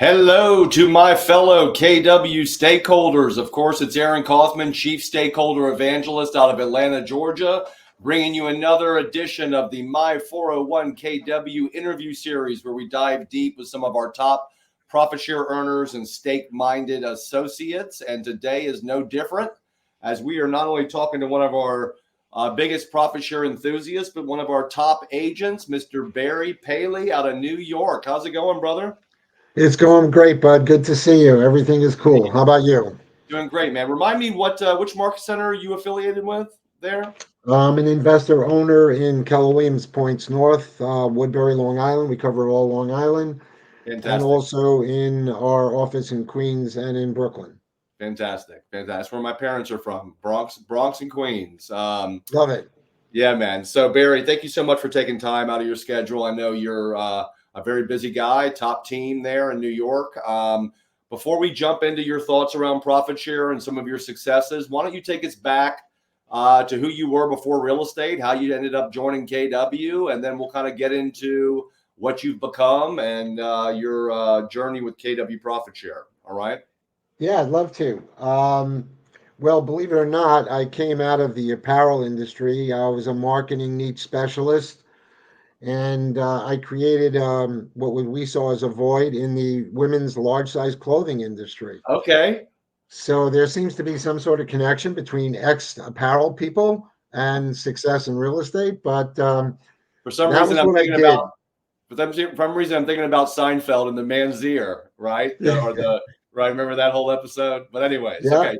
Hello to my fellow KW stakeholders. Of course, it's Aaron Kaufman, Chief Stakeholder Evangelist out of Atlanta, Georgia, bringing you another edition of the My 401 KW interview series where we dive deep with some of our top profit share earners and stake-minded associates. And today is no different, as we are not only talking to one of our biggest profit share enthusiasts, but one of our top agents, Mr. Barry Paley out of New York. How's it going, brother? It's going great, bud. Good to see you. Everything is cool. How about you? Doing great, man. Remind me which market center are you affiliated with there? I'm an investor owner in Keller Williams Points North, Woodbury, Long Island. We cover all Long Island, and Fantastic. also in our office in Queens and in Brooklyn. Fantastic. That's where my parents are from, Bronx and Queens. Love it. Yeah, man. So Barry, thank you so much for taking time out of your schedule. I know you're a very busy guy, top team there in New York. Before we jump into your thoughts around profit share and some of your successes, why don't you take us back to who you were before real estate, how you ended up joining KW, and then we'll kind of get into what you've become and your journey with KW profit share. All right. Yeah, I'd love to. Well, believe it or not, I came out of the apparel industry. I was a marketing niche specialist, and I created what we saw as a void in the women's large size clothing industry. Okay. So there seems to be some sort of connection between ex apparel people and success in real estate, but For some that reason, was I'm what I thinking did. about. For some reason, I'm thinking about Seinfeld and the man's ear, right? Right. Remember that whole episode? But anyways, Yeah. okay.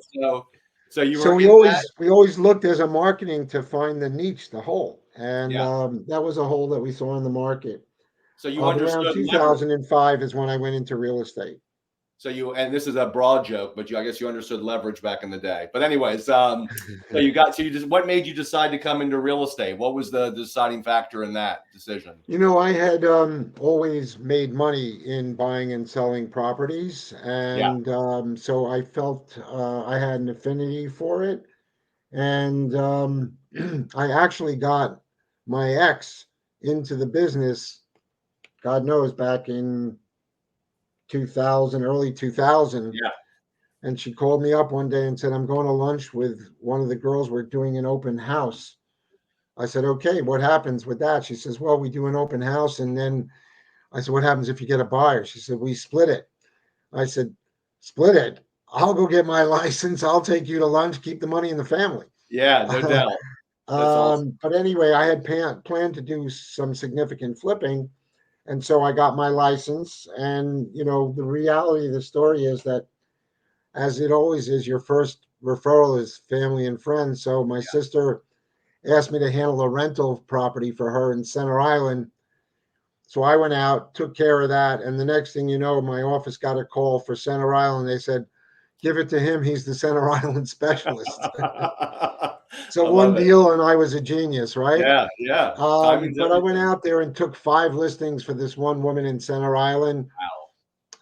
So you So were we in that. always looked as a marketing to find the niche, the hole, and Yeah. that was a hole that we saw in the market. So you But around understood leverage. 2005 is when I went into real estate. And this is a broad joke, but I guess you understood leverage back in the day. But anyways, what made you decide to come into real estate? What was the deciding factor in that decision? I had always made money in buying and selling properties, Yeah. and so I felt I had an affinity for it. And I actually got my ex into the business, God knows, back in 2000, early 2000. Yeah. And she called me up one day and said, I'm going to lunch with one of the girls. We're doing an open house. I said, okay, what happens with that? She says, well, we do an open house. And then I said, what happens if you get a buyer? She said, we split it. I said, split it? I'll go get my license. I'll take you to lunch, keep the money in the family. Yeah. No doubt. That's awesome. But anyway, I had planned to do some significant flipping. And so I got my license. And, the reality of the story is that, as it always is, your first referral is family and friends. So my sister asked me to handle a rental property for her in Center Island. So I went out, took care of that. And the next thing you know, my office got a call for Center Island. They said, give it to him. He's the Center Island specialist. So I one love it. deal, and I was a genius, right? Yeah. Yeah. Timing's But I went everything. out there and took 5 listings for this one woman in Center Island,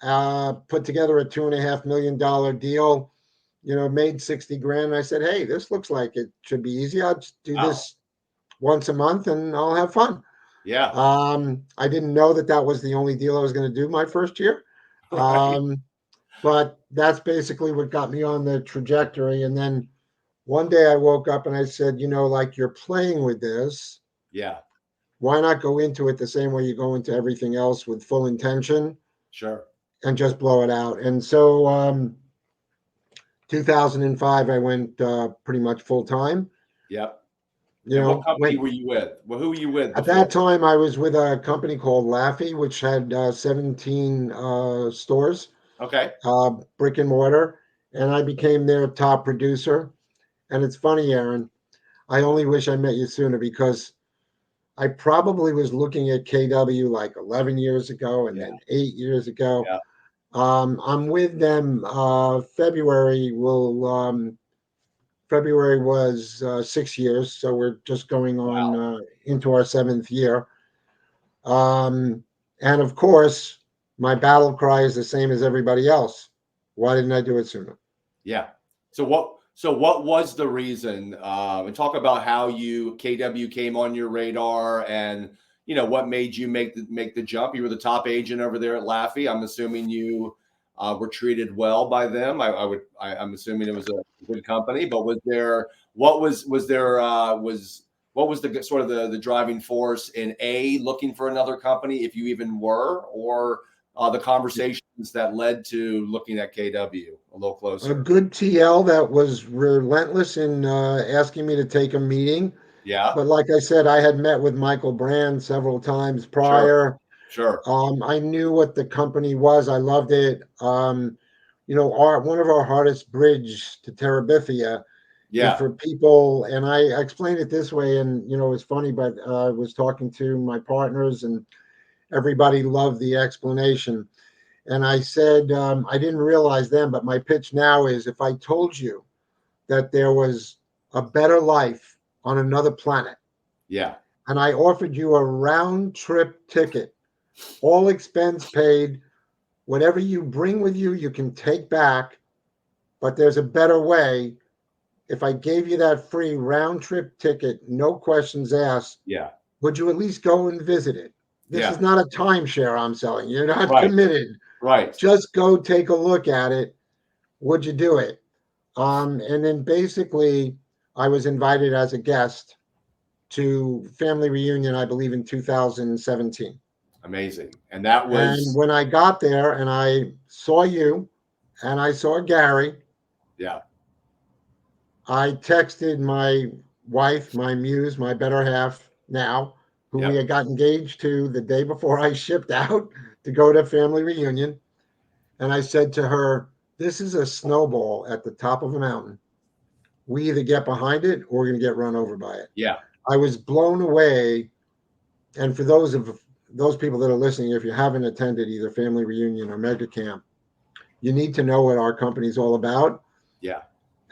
Wow. put together a $2.5 million deal, made 60 grand. I said, hey, this looks like it should be easy. I'll just do Wow. this once a month and I'll have fun. Yeah. I didn't know that was the only deal I was going to do my first year. Right. But that's basically what got me on the trajectory. And then one day I woke up and I said, like, you're playing with this. Yeah. Why not go into it the same way you go into everything else, with full intention Sure. and just blow it out? And so 2005, I went pretty much full time. Yep. And what company Went were you with? Well, who were you with At before? that time, I was with a company called Laffy, which had 17 stores, Okay. brick and mortar, and I became their top producer. And it's funny, Aaron, I only wish I met you sooner, because I probably was looking at KW like 11 years ago and Yeah. then 8 years ago. Yeah. I'm with them. February was 6 years, so we're just going on Wow. into our 7th year. Um, and of course, my battle cry is the same as everybody else. Why didn't I do it sooner? Yeah. So what was the reason? And talk about how KW came on your radar, and what made you make the jump? You were the top agent over there at Laffey. I'm assuming you were treated well by them. I'm assuming it was a good company, but was there what was the sort of the driving force in looking for another company, if you even were, or the conversations that led to looking at KW a little A closer? good TL that was relentless in asking me to take a meeting. Yeah, But like I said, I had met with Michael Brand several times sure, prior. sure. I knew what the company was. I loved it. One of our hardest bridge to Terabithia is Yeah, for people, and I explained it this way, and it's funny, but I was talking to my partners, and everybody loved the explanation. And I said, I didn't realize then, but my pitch now is if I told you that there was a better life on another planet, yeah, and I offered you a round trip ticket, all expense paid, whatever you bring with you, you can take back, but there's a better way. If I gave you that free round trip ticket, no questions asked, yeah, would you at least go and visit it? This is yeah. not a timeshare I'm selling. You're not Right, committed. right. Just go take a look at it. Would you do it? And then basically, I was invited as a guest to family reunion, I believe in 2017. Amazing. And that And was, when I got there and I saw you and I saw Gary, yeah, I texted my wife, my muse, my better half now, who we yep. had got engaged to the day before I shipped out to go to family reunion. And I said to her, this is a snowball at the top of a mountain. We either get behind it or we're going to get run over by it. Yeah, I was blown away. And for those people that are listening, if you haven't attended either family reunion or mega camp, you need to know what our company is all about. yeah.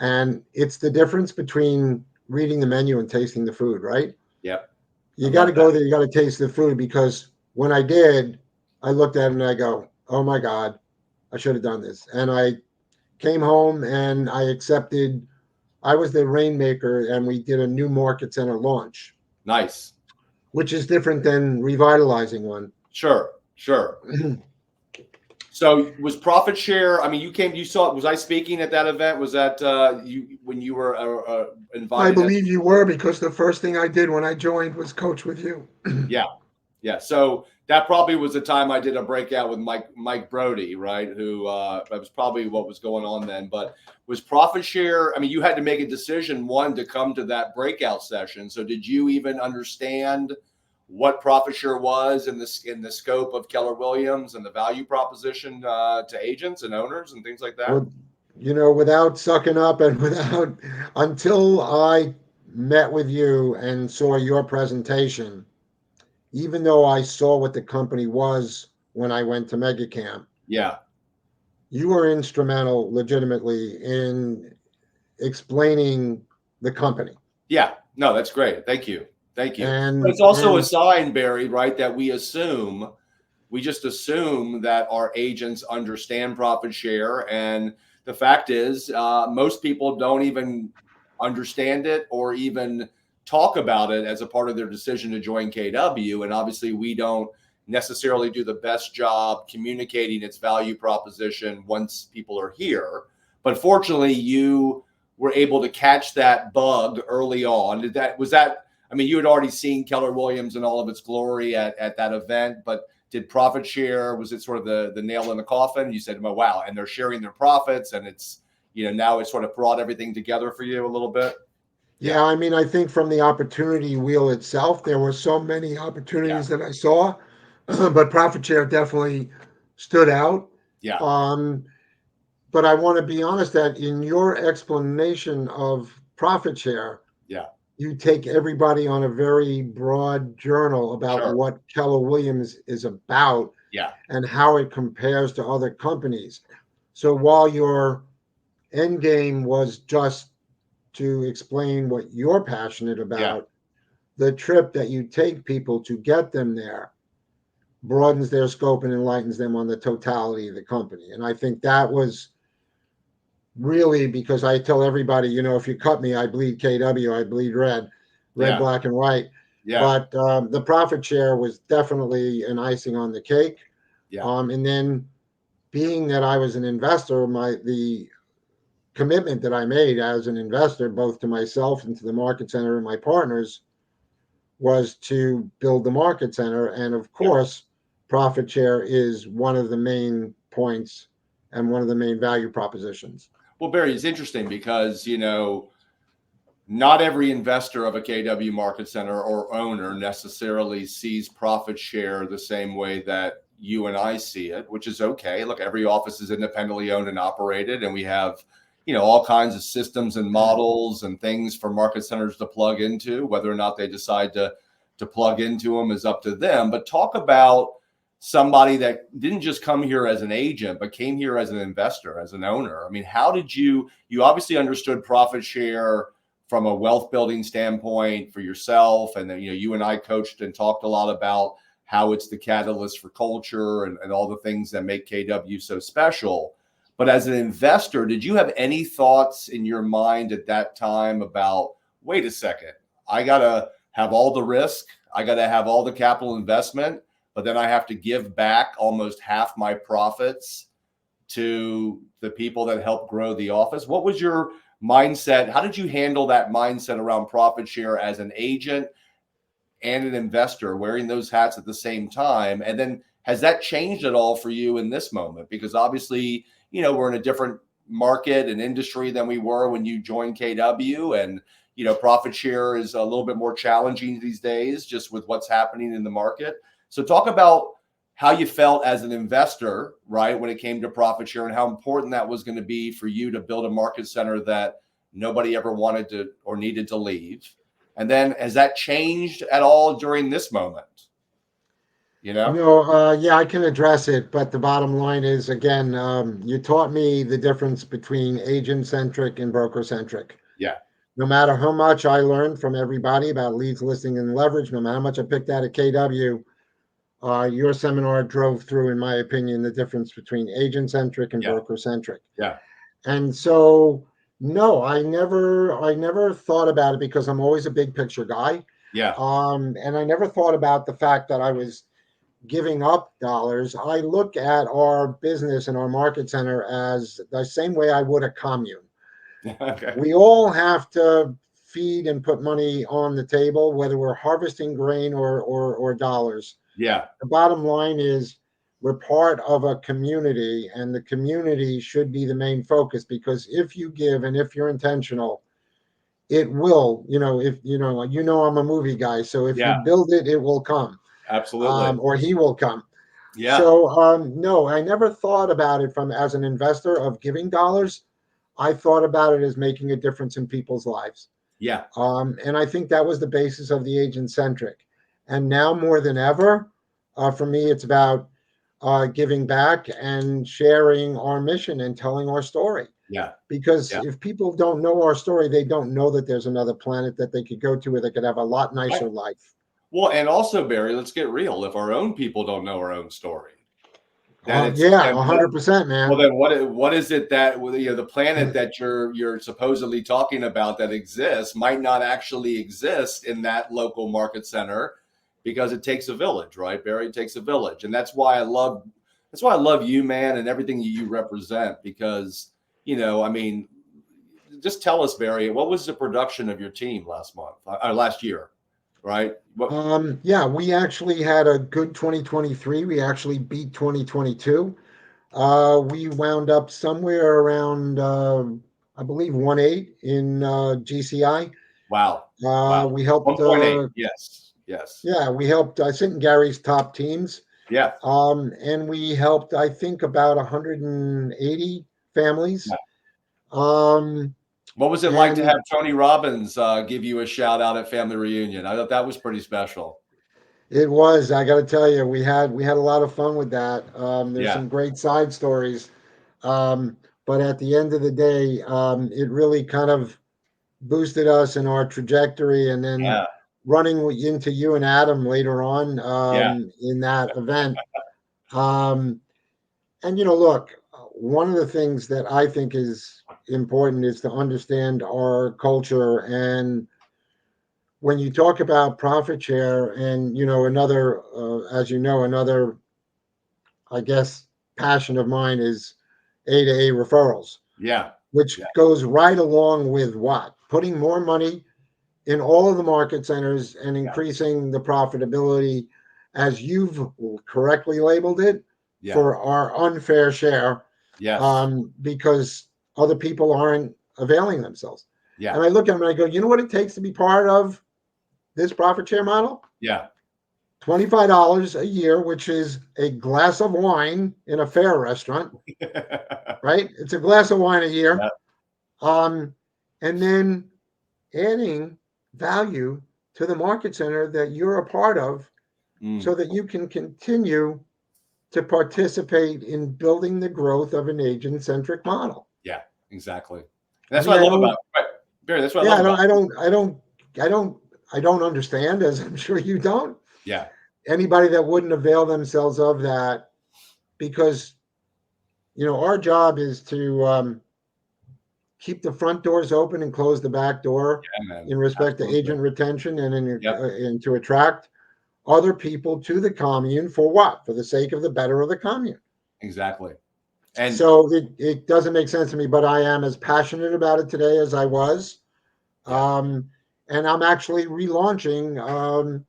And it's the difference between reading the menu and tasting the food, right? Yep. I You got love to go that. there, you got to taste the food, because when I did, I looked at it and I go, oh my God, I should have done this. And I came home and I accepted, I was the rainmaker, and we did a new market center launch, Nice. which is different than revitalizing one. Sure, sure. So was profit share? I mean, you saw, was I speaking at that event? Was that you when you were I invited as, believe you were, because the first thing I did when I joined was coach with you. yeah. Yeah, so that probably was the time I did a breakout with Mike Brody, right? Who that was probably what was going on then. But was profit share? I mean, you had to make a decision, one, to come to that breakout session. So did you even understand what profit share was in the scope of Keller Williams and the value proposition to agents and owners and things like that? Well, without sucking up and until I met with you and saw your presentation, even though I saw what the company was when I went to Mega Camp, Yeah, you were instrumental legitimately in explaining the company. yeah. No, that's great. Thank you. Thank you. But And it's also a and sign, Barry, right, that we just assume that our agents understand profit share. And the fact is, most people don't even understand it or even talk about it as a part of their decision to join KW. And obviously, we don't necessarily do the best job communicating its value proposition once people are here. But fortunately, you were able to catch that bug early on. I mean, you had already seen Keller Williams in all of its glory at that event, but did profit share, was it sort of the nail in the coffin? You said, well, wow, and they're sharing their profits, and it's, now it's sort of brought everything together for you a little bit. Yeah, yeah, I mean, I think from the opportunity wheel itself, there were so many yeah, opportunities that I saw, but profit share definitely stood out. yeah, Um, but I want to be honest that in your explanation of profit share, yeah, you take everybody on a very broad journal about sure, what Keller Williams is about yeah, and how it compares to other companies. So while your end game was just to explain what you're passionate yeah, about, the trip that you take people to get them there broadens their scope and enlightens them on the totality of the company. And I think that was really, because I tell everybody, if you cut me, I bleed KW, I bleed red, yeah, black, and white. Yeah. But the profit share was definitely an icing on the cake. Yeah. And then being that I was an investor, the commitment that I made as an investor, both to myself and to the market center and my partners, was to build the market center. And of Yeah. course, profit share is one of the main points and one of the main value propositions. Well, Barry, it's interesting because, not every investor of a KW market center or owner necessarily sees profit share the same way that you and I see it, which is okay. Look, every office is independently owned and operated, and we have, all kinds of systems and models and things for market centers to plug into. Whether or not they decide to plug into them is up to them. But talk about somebody that didn't just come here as an agent, but came here as an investor, as an owner. I mean, how did you obviously understood profit share from a wealth building standpoint for yourself. And then, you and I coached and talked a lot about how it's the catalyst for culture and all the things that make KW so special. But as an investor, did you have any thoughts in your mind at that time about, wait a second, I got to have all the risk, I got to have all the capital investment, but then I have to give back almost half my profits to the people that help grow the office? What was your mindset? How did you handle that mindset around profit share as an agent and an investor, wearing those hats at the same time? And then has that changed at all for you in this moment? Because obviously, we're in a different market and industry than we were when you joined KW. And, profit share is a little bit more challenging these days, just with what's happening in the market. So talk about how you felt as an investor, right, when it came to profit share, and how important that was going to be for you to build a market center that nobody ever wanted to or needed to leave. And then has that changed at all during this moment? Yeah, I can address it, but the bottom line is, again, you taught me the difference between agent-centric and broker-centric. Yeah. No matter how much I learned from everybody about leads, listing, and leverage, no matter how much I picked out at KW, your seminar drove through, in my opinion, the difference between agent-centric and Yeah. broker-centric. Yeah. And so, no, I never thought about it because I'm always a big picture guy. Yeah. And I never thought about the fact that I was giving up dollars. I look at our business and our market center as the same way I would a commune. Okay. We all have to feed and put money on the table, whether we're harvesting grain or dollars. Yeah. The bottom line is we're part of a community, and the community should be the main focus, because if you give and if you're intentional, it will, if I'm a movie guy. So if you Yeah. build it, it will come. Absolutely. Or he will come. Yeah. So no, I never thought about it from as an investor of giving dollars. I thought about it as making a difference in people's lives. Yeah. And I think that was the basis of the agent centric. And now more than ever, for me, it's about giving back and sharing our mission and telling our story. Yeah. Because Yeah. if people don't know our story, they don't know that there's another planet that they could go to where they could have a lot nicer Right. life. Well, and also, Barry, let's get real. If our own people don't know our own story, then Yeah, 100%, man. well, then what is it that the planet that you're supposedly talking about that exists might not actually exist in that local market center, because it takes a village, right, Barry? It takes a village, and that's why I love you, man, and everything you represent. Because I mean, just tell us, Barry, what was the production of your team last month or last year, right? Yeah, we actually had a good 2023. We actually beat 2022. We wound up somewhere around, I believe, 1.8 in GCI. Wow. Wow. We helped. 1.8. Yes. Yes. Yeah, we helped. I sit in Gary's top teams. Yeah. And we helped, I think, about 180 families. Yeah. Um, What was it like to have Tony Robbins give you a shout out at family reunion? I thought that was pretty special. It was. I got to tell you, we had a lot of fun with that. There's some great side stories, but at the end of the day, it really kind of boosted us in our trajectory. And then running into you and Adam later on in that event. And look, one of the things that I think is important is to understand our culture and when you talk about profit share, and another, as you know, another, I guess, passion of mine is A to A referrals, Yeah. which Yeah. goes right along with what? Putting more money in all of the market centers and Yeah. increasing the profitability, as you've correctly labeled it, Yeah. for our unfair share, Yes. because other people aren't availing themselves. Yeah. And I look at them and I go, you know what it takes to be part of this profit share model? Yeah. $25 a year, which is a glass of wine in a fair restaurant, right? It's a glass of wine a year. Yeah. And then adding value to the market center that you're a part of, so that you can continue to participate in building the growth of an agent-centric model. Yeah, exactly. I That's mean, what I I love don't, about right, Barry. That's what I yeah, love about I don't understand, as I'm sure you don't, yeah, anybody that wouldn't avail themselves of that, because our job is to keep the front doors open and close the back door yeah, man. in respect to Absolutely. agent retention, Yep, and to attract other people to the commune. For what? For the sake of the better of the commune. exactly. And So it doesn't make sense to me, but I am as passionate about it today as I was. yeah, And I'm actually relaunching,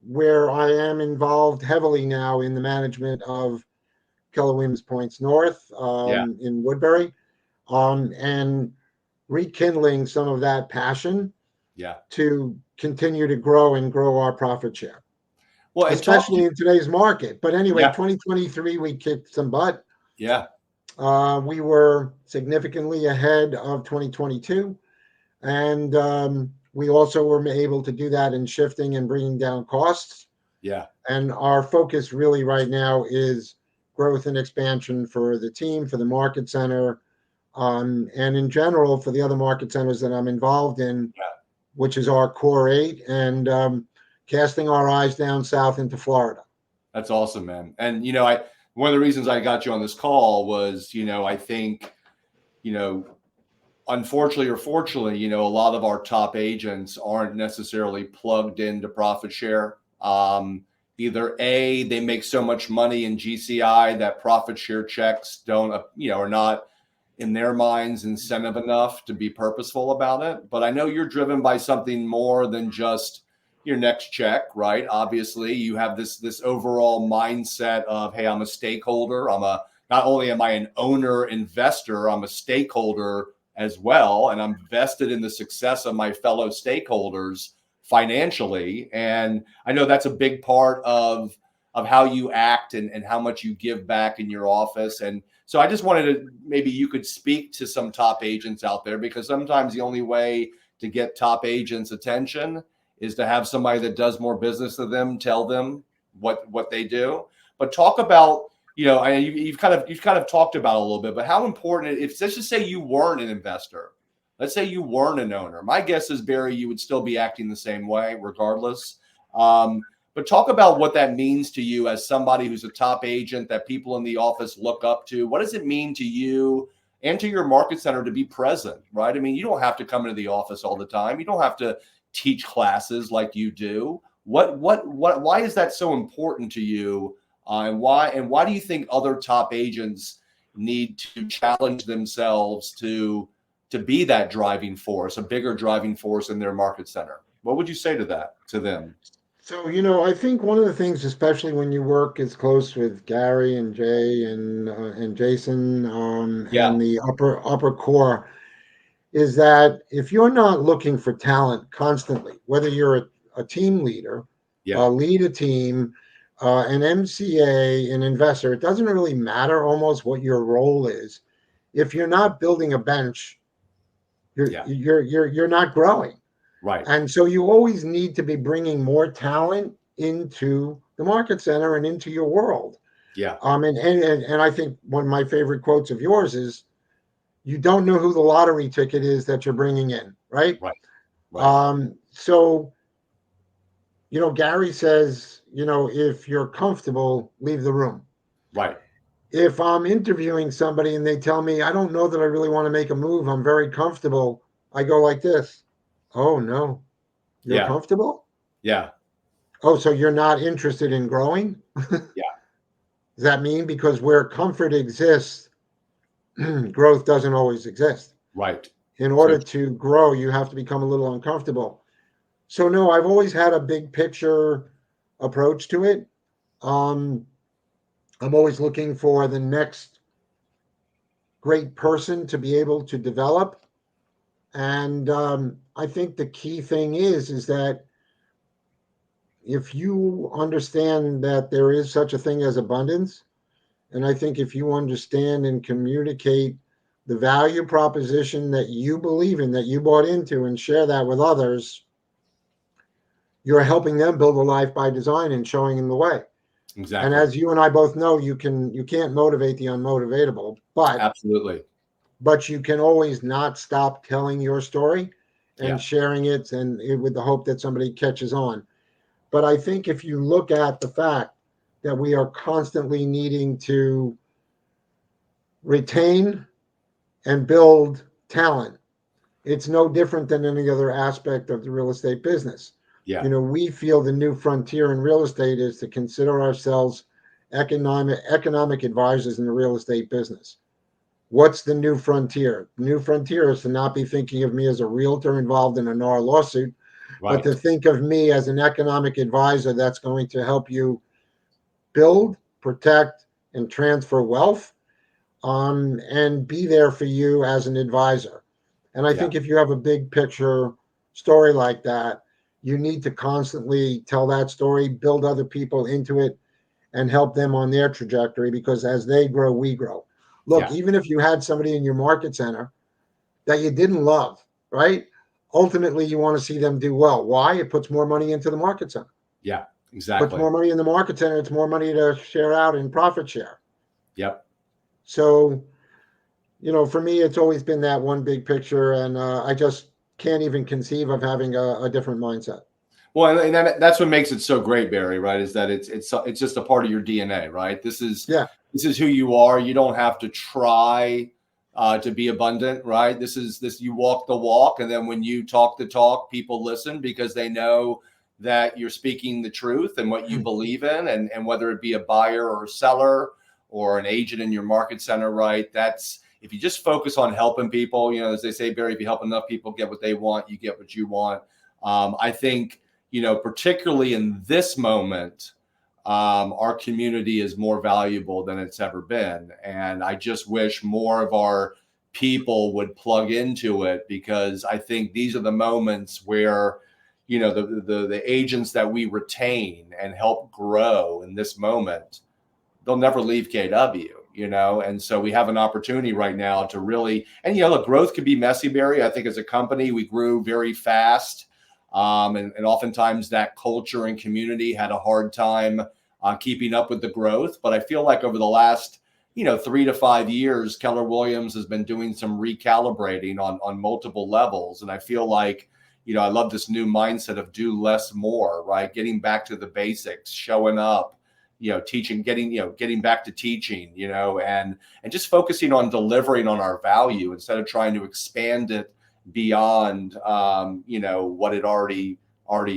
where I am involved heavily now in the management of Keller Williams Points North, yeah, in Woodbury, and rekindling some of that passion yeah. to continue to grow our profit share, Well, and talk especially in today's market. But anyway, yeah, 2023, we kicked some butt. yeah, We were significantly ahead of 2022, and we also were able to do that in shifting and bringing down costs. yeah. And our focus really right now is growth and expansion for the team, for the market center, and in general for the other market centers that I'm involved in, Yeah. which is our core eight, and casting our eyes down south into Florida. That's awesome, man. And I one of the reasons I got you on this call was, I think, you know, unfortunately or fortunately, a lot of our top agents aren't necessarily plugged into profit share. Either A, they make so much money in GCI that profit share checks don't, are not in their minds incentive enough to be purposeful about it. But I know you're driven by something more than just your next check, right? Obviously, you have this overall mindset of, hey, I'm a stakeholder. Not only am I an owner investor, I'm a stakeholder as well, and I'm vested in the success of my fellow stakeholders financially. And I know that's a big part of how you act and how much you give back in your office. And so I just wanted to, maybe you could speak to some top agents out there, because sometimes the only way to get top agents' attention is to have somebody that does more business than them tell them what they do. But talk about, you've kind of talked about it a little bit, but how important, if let's just say you weren't an investor, let's say you weren't an owner. My guess is, Barry, you would still be acting the same way regardless. But talk about what that means to you as somebody who's a top agent that people in the office look up to. What does it mean to you and to your market center to be present, right? I mean, you don't have to come into the office all the time. You don't have to teach classes like you do. Why is that so important to you? And why do you think other top agents need to challenge themselves to be that driving force, a bigger driving force in their market center? What would you say to them? So, I think one of the things, especially when you work as close with Gary and Jay and Jason, Yeah, and the upper core, is that if you're not looking for talent constantly, whether you're a team leader, yeah, lead a team, an MCA, an investor, it doesn't really matter almost what your role is. If you're not building a bench, yeah, you're not growing. right, And so you always need to be bringing more talent into the market center and into your world. yeah, And I think one of my favorite quotes of yours is, you don't know who the lottery ticket is that you're bringing in, right? right, right, So, Gary says, if you're comfortable, leave the room. right, If I'm interviewing somebody and they tell me, I don't know that I really want to make a move, I'm very comfortable, I go like this: oh, no. You're Yeah. comfortable? Yeah. Oh, so you're not interested in growing? Yeah. Does that mean because where comfort exists, growth doesn't always exist? Right. In So order to grow, you have to become a little uncomfortable. So, no, I've always had a big picture approach to it. Um, I'm always looking for the next great person to be able to develop. And I think the key thing is that if you understand that there is such a thing as abundance, and I think if you understand and communicate the value proposition that you believe in, that you bought into, and share that with others, you're helping them build a life by design and showing them the way. And exactly. as you and I both know, you can't motivate the unmotivatable, Absolutely. but you can always not stop telling your story and Yeah. sharing it, and with the hope that somebody catches on. But I think if you look at the fact that we are constantly needing to retain and build talent, it's no different than any other aspect of the real estate business. Yeah. You know, we feel the new frontier in real estate is to consider ourselves economic advisors in the real estate business. What's the new frontier? The new frontier is to not be thinking of me as a realtor involved in a NAR lawsuit, but to Right. think of me as an economic advisor that's going to help you build, protect, and transfer wealth, and be there for you as an advisor. And I Yeah. think if you have a big picture story like that, you need to constantly tell that story, build other people into it, and help them on their trajectory, because as they grow, we grow. Look, Yeah. even if you had somebody in your market center that you didn't love, right? Ultimately, you want to see them do well. Why? It puts more money into the market center. Yeah. Puts Exactly. more money in the market center. It's more money to share out in profit share. Yep. So, for me, it's always been that one big picture, and I just can't even conceive of having a different mindset. Well, and that's what makes it so great, Barry. Right? Is that it's just a part of your DNA. Right? Yeah, This is who you are. You don't have to try to be abundant. Right? This you walk the walk, and then when you talk the talk, people listen because they know that you're speaking the truth and what you believe in, and whether it be a buyer or a seller or an agent in your market center. Right? That's if you just focus on helping people. As they say, Barry, if you help enough people get what they want, you get what you want. I think particularly in this moment, our community is more valuable than it's ever been. And I just wish more of our people would plug into it, because I think these are the moments where, the agents that we retain and help grow in this moment, they'll never leave KW. And so we have an opportunity right now to really, and look, growth can be messy, Barry. I think as a company, we grew very fast. And oftentimes that culture and community had a hard time keeping up with the growth. But I feel like over the last, 3 to 5 years, Keller Williams has been doing some recalibrating on multiple levels. And I feel like, I love this new mindset of do less more, right? Getting back to the basics, showing up, teaching, getting back to teaching, and just focusing on delivering on our value instead of trying to expand it beyond what it already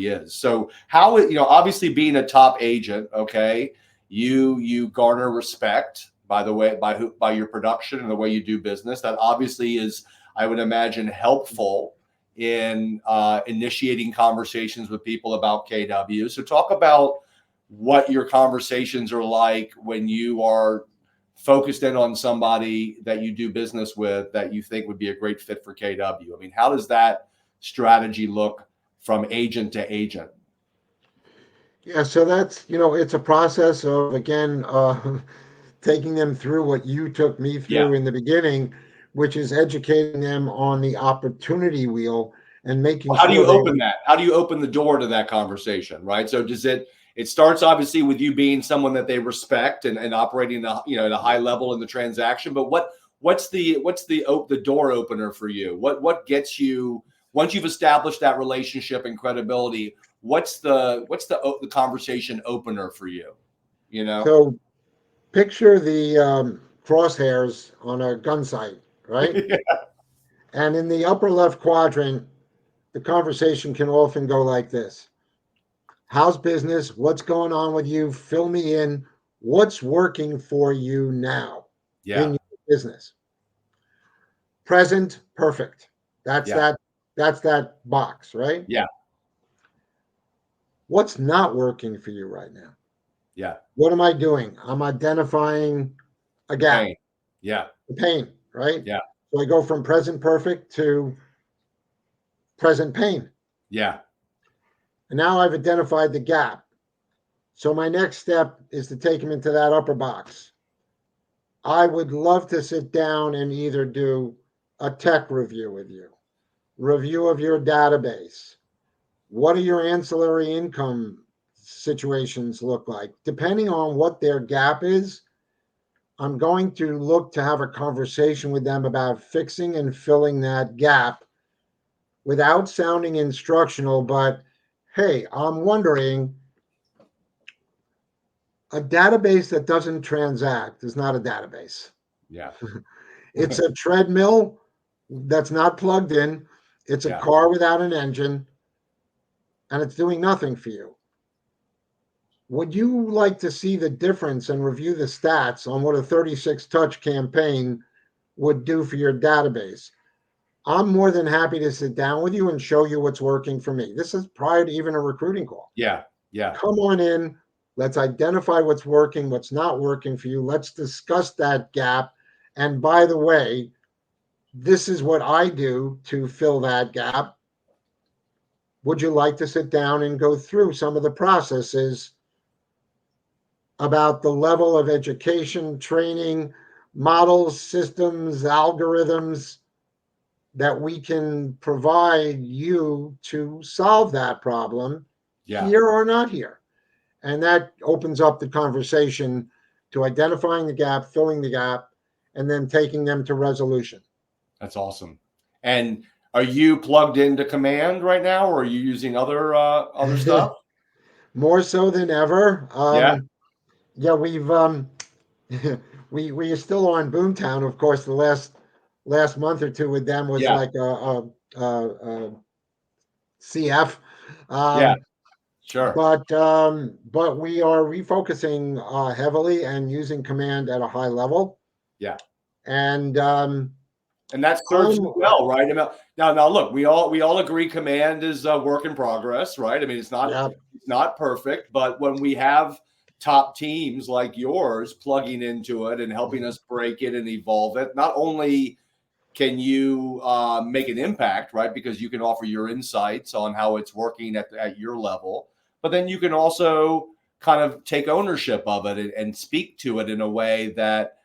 is. So how obviously being a top agent, okay, you garner respect by the way by your production and the way you do business. That obviously is, I would imagine, helpful in initiating conversations with people about KW. So talk about what your conversations are like when you are focused in on somebody that you do business with that you think would be a great fit for KW. I mean, how does that strategy look from agent to agent? yeah. So that's it's a process of, again, taking them through what you took me Yeah. through in the beginning, which is educating them on the opportunity wheel and making Well, how do sure you they. open that? How do you open the door to that conversation, right? So does it starts obviously with you being someone that they respect and operating at a high level in the transaction, but what's the door opener for you? What gets you once you've established that relationship and credibility? What's the conversation opener for you? You know? So picture the crosshairs on a gun sight, right? And in the upper left quadrant, the conversation can often go like this. How's business? What's going on with you? Fill me in. What's working for you now in Yeah. your business? Present, perfect. That's Yeah. that box, right? Yeah. What's not working for you right now? Yeah. What am I doing? I'm identifying a The gap, pain. Yeah. the pain, right? Yeah. So I go from present perfect to present pain. Yeah. And now I've identified the gap. So my next step is to take him into that upper box. I would love to sit down and either do a tech review with you, review of your database. What do your ancillary income situations look like? Depending on what their gap is, I'm going to look to have a conversation with them about fixing and filling that gap without sounding instructional. But hey, I'm wondering, a database that doesn't transact is not a database. Yeah. It's a treadmill that's not plugged in. It's a Yeah. car without an engine, and it's doing nothing for you. Would you like to see the difference and review the stats on what a 36 touch campaign would do for your database? I'm more than happy to sit down with you and show you what's working for me. This is prior to even a recruiting call. Yeah. Yeah. Come on in. Let's identify what's working, what's not working for you. Let's discuss that gap. And by the way, this is what I do to fill that gap. Would you like to sit down and go through some of the processes about the level of education, training, models, systems, algorithms that we can provide you to solve that problem Yeah. here or not here? And that opens up the conversation to identifying the gap, filling the gap, and then taking them to resolution. That's awesome. And are you plugged into Command right now, or are you using other stuff? More so than ever. Yeah. Yeah, we've we are still on Boomtown. Of course, the last month or two with them was Yeah. like a CF. Yeah. Um, Sure. but we are refocusing heavily and using Command at a high level. Yeah. And And that serves you well, right? Now, look, we all agree Command is a work in progress, right? I mean, it's yeah, not perfect, but when we have top teams like yours plugging into it and helping us break it and evolve it, not only can you make an impact, right? Because you can offer your insights on how it's working at your level, but then you can also kind of take ownership of it and speak to it in a way that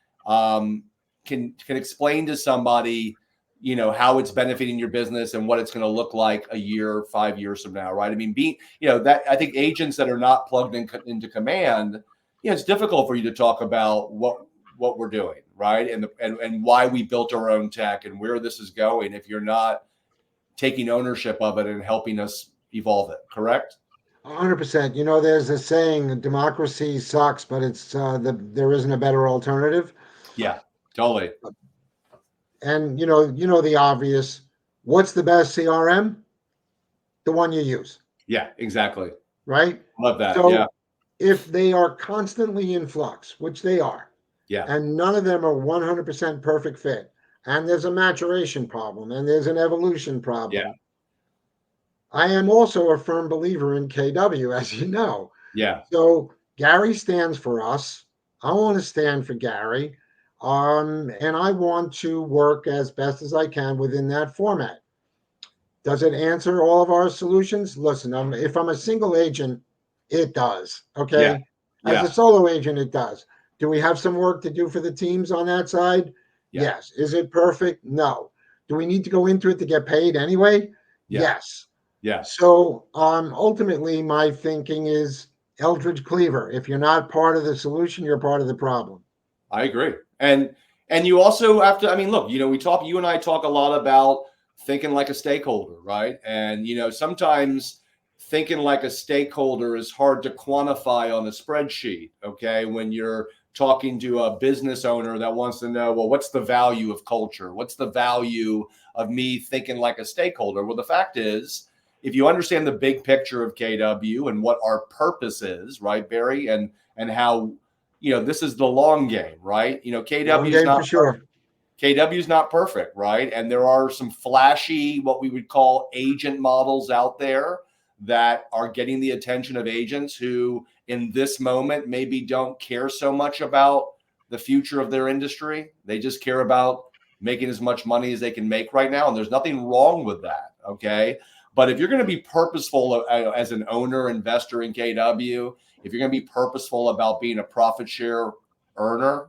can explain to somebody, how it's benefiting your business and what it's going to look like a year, 5 years from now, right? I mean, that I think agents that are not plugged into Command, it's difficult for you to talk about what we're doing, right? And why we built our own tech and where this is going if you're not taking ownership of it and helping us evolve it, correct? 100%. There's a saying: democracy sucks, but it's there isn't a better alternative. Yeah, totally. And the obvious. What's the best CRM? The one you use, Yeah, exactly. right? Love that. So Yeah. if they are constantly in flux, which they are, Yeah. and none of them are 100% perfect fit, and there's a maturation problem, and there's an evolution problem. Yeah. I am also a firm believer in KW, as you know. Yeah. So Gary stands for us. I want to stand for Gary. And I want to work as best as I can within that format. Does it answer all of our solutions? Listen, if I'm a single agent, it does. Yeah. Okay. As a Yeah. solo agent, it does. Do we have some work to do for the teams on that side? Yeah. Yes. Is it perfect? No. Do we need to go into it to get paid anyway? Yeah. Yes. Yeah. So ultimately, my thinking is Eldridge Cleaver. If you're not part of the solution, you're part of the problem. I agree. And you also have to, I mean, look, you and I talk a lot about thinking like a stakeholder, right? And sometimes thinking like a stakeholder is hard to quantify on a spreadsheet, okay? When you're talking to a business owner that wants to know, well, what's the value of culture? What's the value of me thinking like a stakeholder? Well, the fact is, if you understand the big picture of KW and what our purpose is, right, Barry, and how, this is the long game, right? Long game for sure. KW is not perfect, right? And there are some flashy, what we would call agent models out there that are getting the attention of agents who in this moment maybe don't care so much about the future of their industry. They just care about making as much money as they can make right now. And there's nothing wrong with that. Okay. But if you're going to be purposeful as an owner, investor in KW, if you're going to be purposeful about being a profit share earner,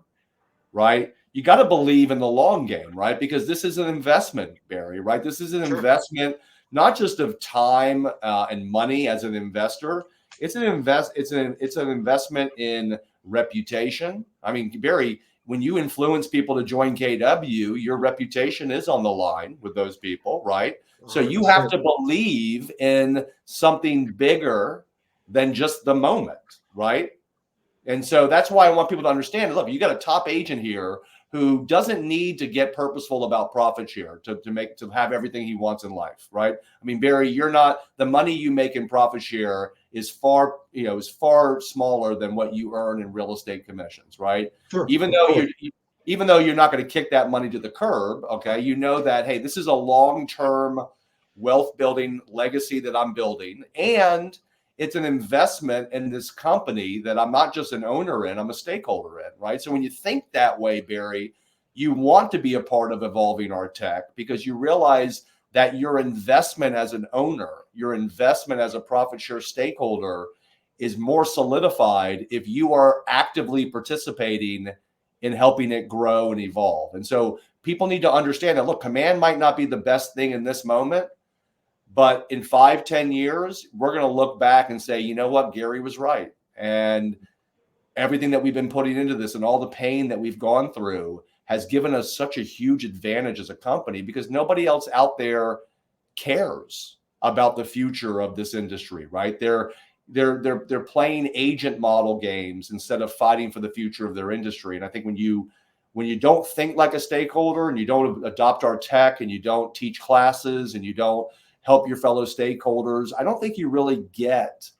right, you got to believe in the long game, right? Because this is an investment, Barry, right? This is an investment, not just of time and money as an investor. It's an investment in reputation. I mean, Barry, when you influence people to join KW, your reputation is on the line with those people, right? So you have to believe in something bigger than just the moment, right? And so that's why I want people to understand, look, you got a top agent here who doesn't need to get purposeful about profit share to have everything he wants in life, right? I mean, Barry, the money you make in profit share is far smaller than what you earn in real estate commissions, right? Sure. Even though you're not going to kick that money to the curb, okay, you know that, hey, this is a long-term wealth building legacy that I'm building, and it's an investment in this company that I'm not just an owner in, I'm a stakeholder in, right? So when you think that way, Barry, you want to be a part of evolving our tech because you realize that your investment as an owner, your investment as a profit share stakeholder is more solidified if you are actively participating in helping it grow and evolve. And so people need to understand that, look, command might not be the best thing in this moment, but in 5-10 years, we're going to look back and say, you know what, Gary was right. And everything that we've been putting into this and all the pain that we've gone through has given us such a huge advantage as a company because nobody else out there cares about the future of this industry, right? They're playing agent model games instead of fighting for the future of their industry. And I think when you don't think like a stakeholder and you don't adopt our tech and you don't teach classes and you don't help your fellow stakeholders, I don't think you really get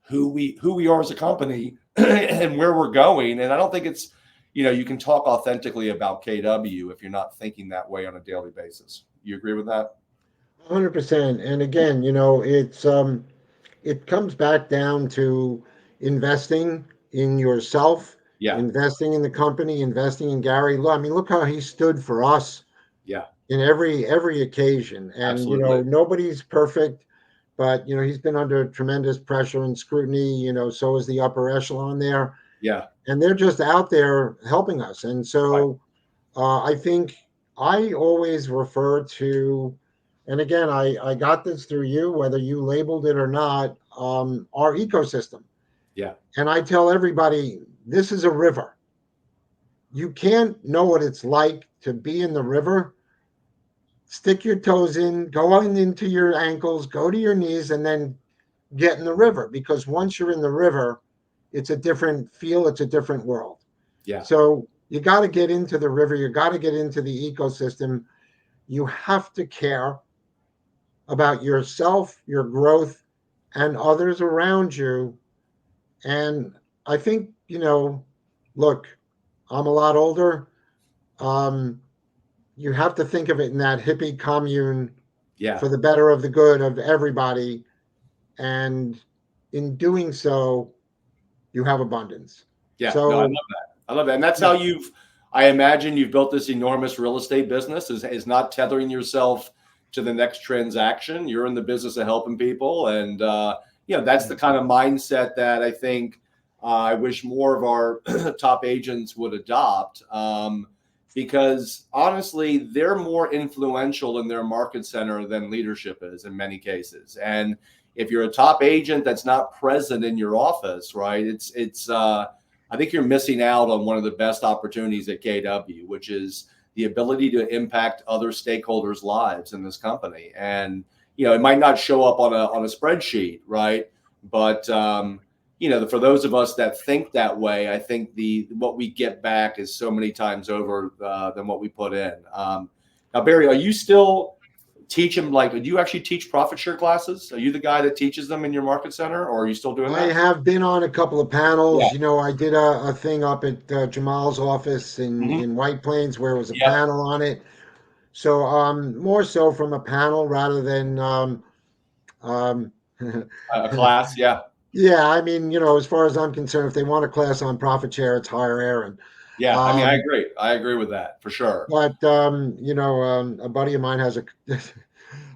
who we are as a company and where we're going. And I don't think it's, you can talk authentically about KW if you're not thinking that way on a daily basis. You agree with that? 100%. And again, it comes back down to investing in yourself, investing in the company, investing in Gary. I mean, look how he stood for us. Yeah. In every occasion. And Absolutely. nobody's perfect, but he's been under tremendous pressure and scrutiny, so is the upper echelon there. Yeah. And they're just out there helping us. And so I think I always refer to, and again, I got this through you, whether you labeled it or not, our ecosystem. Yeah. And I tell everybody, this is a river. You can't know what it's like to be in the river. Stick your toes in, go on into your ankles, go to your knees, and then get in the river. Because once you're in the river, it's a different feel, it's a different world. Yeah. So you got to get into the river, you got to get into the ecosystem. You have to care about yourself, your growth, and others around you. And I think, look, I'm a lot older. You have to think of it in that hippie commune for the better of the good of everybody. And in doing so, you have abundance. Yeah. So no, I love that. I love that. And that's how I imagine you've built this enormous real estate business is not tethering yourself to the next transaction. You're in the business of helping people. And, that's the kind of mindset that I think I wish more of our top agents would adopt. Because honestly, they're more influential in their market center than leadership is in many cases. And if you're a top agent that's not present in your office, right, I think you're missing out on one of the best opportunities at KW, which is the ability to impact other stakeholders' lives in this company. And, it might not show up on a spreadsheet, right? But, for those of us that think that way, I think what we get back is so many times over than what we put in. Now, Barry, are you still teaching? Do you actually teach profit share classes? Are you the guy that teaches them in your market center, or are you still doing I that? have been on a couple of panels. Yeah. I did a thing up at Jamal's office in White Plains where it was a Yeah. panel on it. So more so from a panel rather than A class. Yeah. yeah, I mean, as far as I'm concerned, if they want a class on profit share, it's hire Aaron. Yeah. I mean, I Um, agree. I agree with that for sure. but a buddy of mine has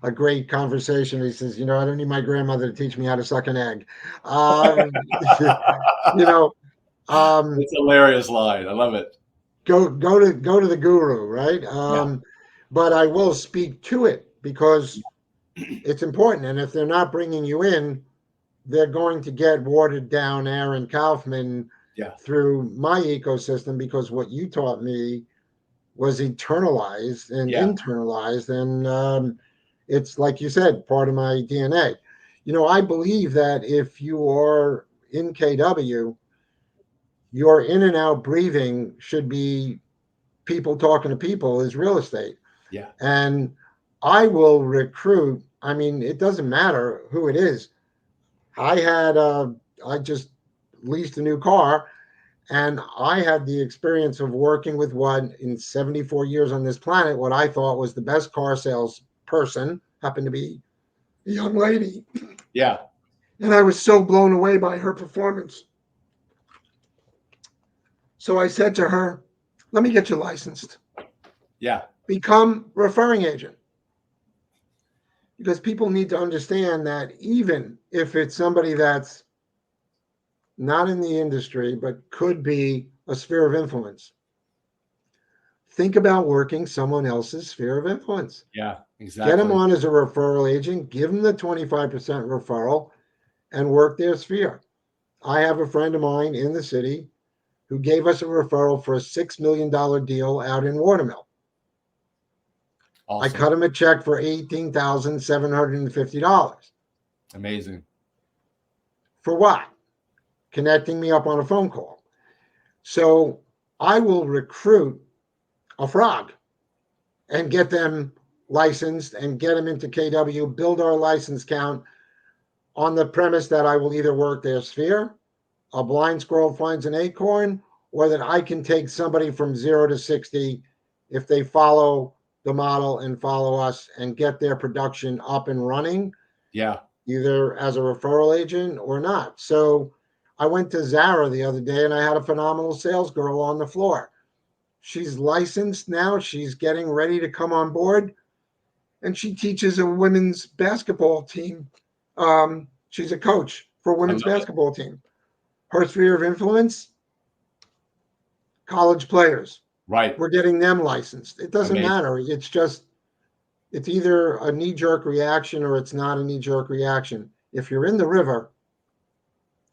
a great conversation. He says, I don't need my grandmother to teach me how to suck an egg. You know, um, It's a hilarious line. I love it. go to the guru, right? Yeah. But I will speak to it because it's important. And if they're not bringing you in, they're going to get watered down Aaron Kaufman Yeah. through my ecosystem because what you taught me was internalized, and it's like you said, part of my DNA. I believe that if you are in KW, your in and out breathing should be people talking to people is real estate. Yeah. And I will recruit. I mean, it doesn't matter who it is. I just leased a new car, and I had the experience of working with what in 74 years on this planet, what I thought was the best car sales person happened to be a young lady. Yeah. And I was so blown away by her performance. So I said to her, let me get you licensed. Yeah. Become referring agent. Because people need to understand that even if it's somebody that's not in the industry, but could be a sphere of influence, think about working someone else's sphere of influence. Yeah. Get them Exactly. on as a referral agent, give them the 25% referral, and work their sphere. I have a friend of mine in the city who gave us a referral for a $6 million deal out in Watermill. I Awesome. cut him a check for $18,750. Amazing. For what? Connecting me up on a phone call. So I will recruit a frog and get them licensed and get them into KW, build our license count on the premise that I will either work their sphere, a blind squirrel finds an acorn, or that I can take somebody from 0 to 60 if they follow the model and follow us and get their production up and running, Yeah. either as a referral agent or not. So I went to Zara the other day and I had a phenomenal sales girl on the floor. She's licensed now. She's getting ready to come on board, and she teaches a women's basketball team. She's a coach for a I women's love it. basketball team. Her sphere of influence, college players. Right. We're getting them licensed. It doesn't Amazing. matter. It's either a knee-jerk reaction or it's not a knee-jerk reaction. If you're in the river,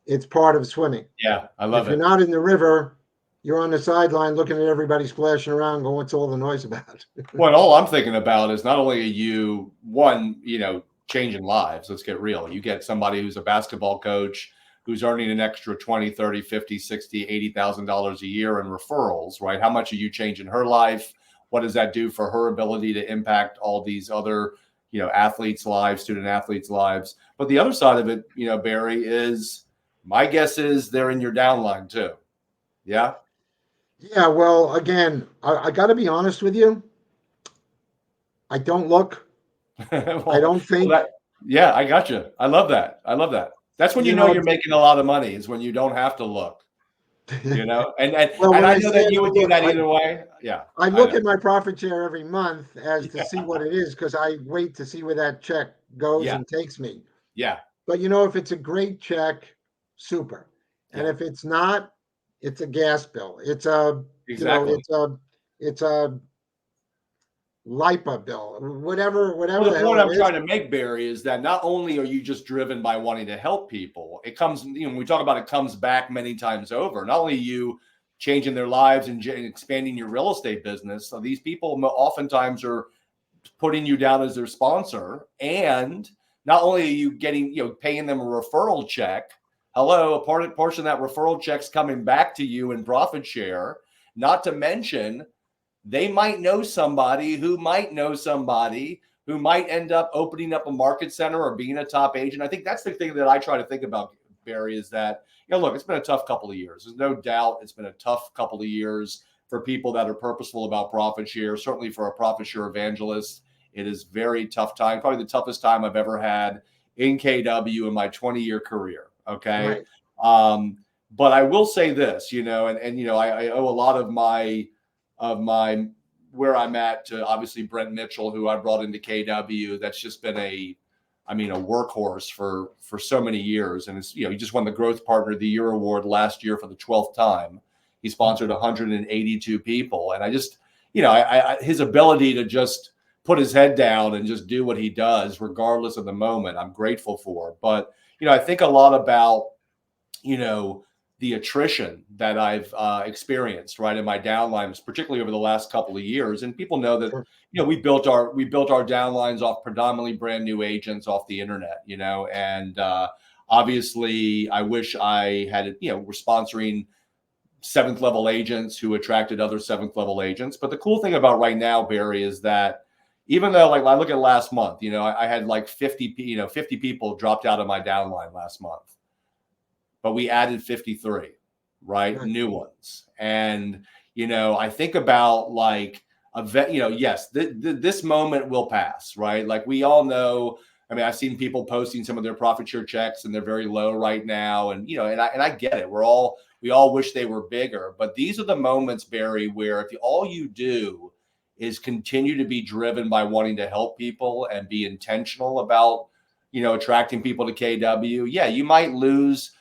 it's part of swimming. Yeah. I If love you're it. not in the river, you're on the sideline looking at everybody splashing around, going, "What's all the noise about?" Well, all I'm thinking about is not only are you changing lives. Let's get real. You get somebody who's a basketball coach who's earning an extra 20, 30, 50, 60, $80,000 a year in referrals, right? How much are you changing her life? What does that do for her ability to impact all these other, athletes' lives, student athletes' lives? But the other side of it, Barry, is my guess is they're in your downline too. Yeah. Yeah, well, again, I got to be honest with you. I don't look. I don't think. Yeah, I got you. I love that. I love that. That's when You you're know, making a lot of money is when you don't have to look, and well, when I I know say that I you would don't do look, that either way. Yeah, I I look know. at my profit share every month as to see Yeah, what it is because I wait to see where that check goes yeah, and takes me. yeah, But if it's a great check, super. And yeah. if it's not, it's a gas bill. It's a, Exactly. it's a LIPA bill, whatever Well, the the hell point it I'm is. trying to make, Barry, is that not only are you just driven by wanting to help people, it comes, when we talk about it comes back many times over. Not only you changing their lives and expanding your real estate business, so these people oftentimes are putting you down as their sponsor. And not only are you getting, paying them a referral check, hello, a portion of that referral check's coming back to you in profit share. Not to mention, they might know somebody who might know somebody who might end up opening up a market center or being a top agent. I think that's the thing that I try to think about, Barry, is that, look, it's been a tough couple of years. There's no doubt it's been a tough couple of years for people that are purposeful about profit share. Certainly for a profit share evangelist, it is very tough time, probably the toughest time I've ever had in KW in my 20-year career. Okay. Right. But I will say this, and I owe a lot of my where I'm at to obviously Brent Mitchell, who I brought into KW. That's just been a workhorse for so many years. And it's, he just won the Growth Partner of the Year award last year for the 12th time. He sponsored 182 people. And I just, his ability to just put his head down and just do what he does, regardless of the moment, I'm grateful for. But, I think a lot about, the attrition that I've experienced right in my downlines, particularly over the last couple of years. And people know that, we built our downlines off predominantly brand new agents off the internet, and obviously I wish I had, we're sponsoring 7th level agents who attracted other 7th level agents. But the cool thing about right now, Barry, is that even though, like, I look at last month, I had like 50 people dropped out of my downline last month. But we added 53, right? New ones. And, I think about like, yes, this moment will pass, right? Like we all know, I've seen people posting some of their profit share checks and they're very low right now. And, and I get it. We all wish they were bigger, but these are the moments, Barry, where if all you do is continue to be driven by wanting to help people and be intentional about, attracting people to KW. Yeah, you might lose,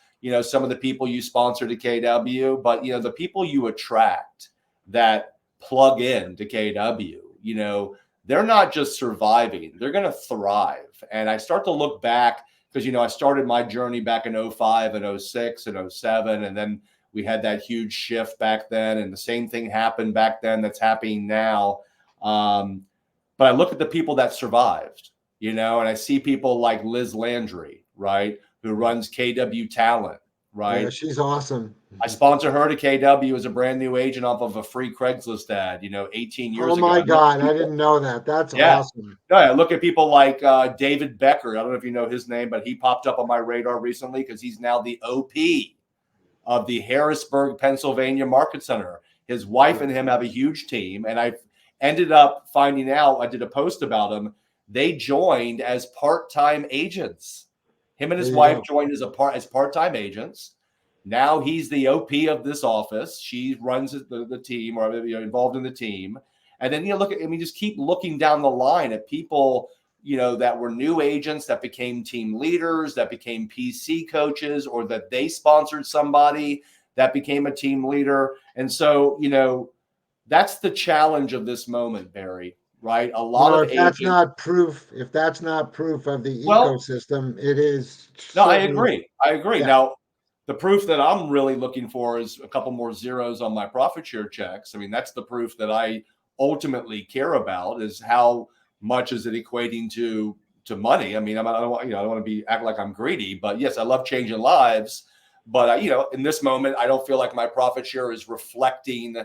some of the people you sponsor to KW, but, the people you attract that plug in to KW, they're not just surviving, they're going to thrive. And I start to look back because, I started my journey back in 05 and 06 and 07. And then we had that huge shift back then. And the same thing happened back then that's happening now. But I look at the people that survived, and I see people like Liz Landry, right, who runs KW Talent, right? Yeah, she's awesome. I sponsor her to KW as a brand new agent off of a free Craigslist ad, 18 years ago. Oh my God, I didn't know that. That's awesome. No, I look at people like David Becker. I don't know if you know his name, but he popped up on my radar recently because he's now the OP of the Harrisburg, Pennsylvania Market Center. His wife and him have a huge team, and I ended up finding out, I did a post about him, they joined as part-time agents. Him and his wife joined as part-time agents. Now he's the OP of this office. She runs the team, or involved in the team. And then look at, just keep looking down the line at people, that were new agents that became team leaders, that became PC coaches, or that they sponsored somebody that became a team leader. And so, that's the challenge of this moment, Barry. Right? A lot of if that's not proof of the ecosystem, it is. No, I agree. Yeah. Now, the proof that I'm really looking for is a couple more zeros on my profit share checks. That's the proof that I ultimately care about, is how much is it equating to money. I don't want to act like I'm greedy, but yes, I love changing lives. But in this moment, I don't feel like my profit share is reflecting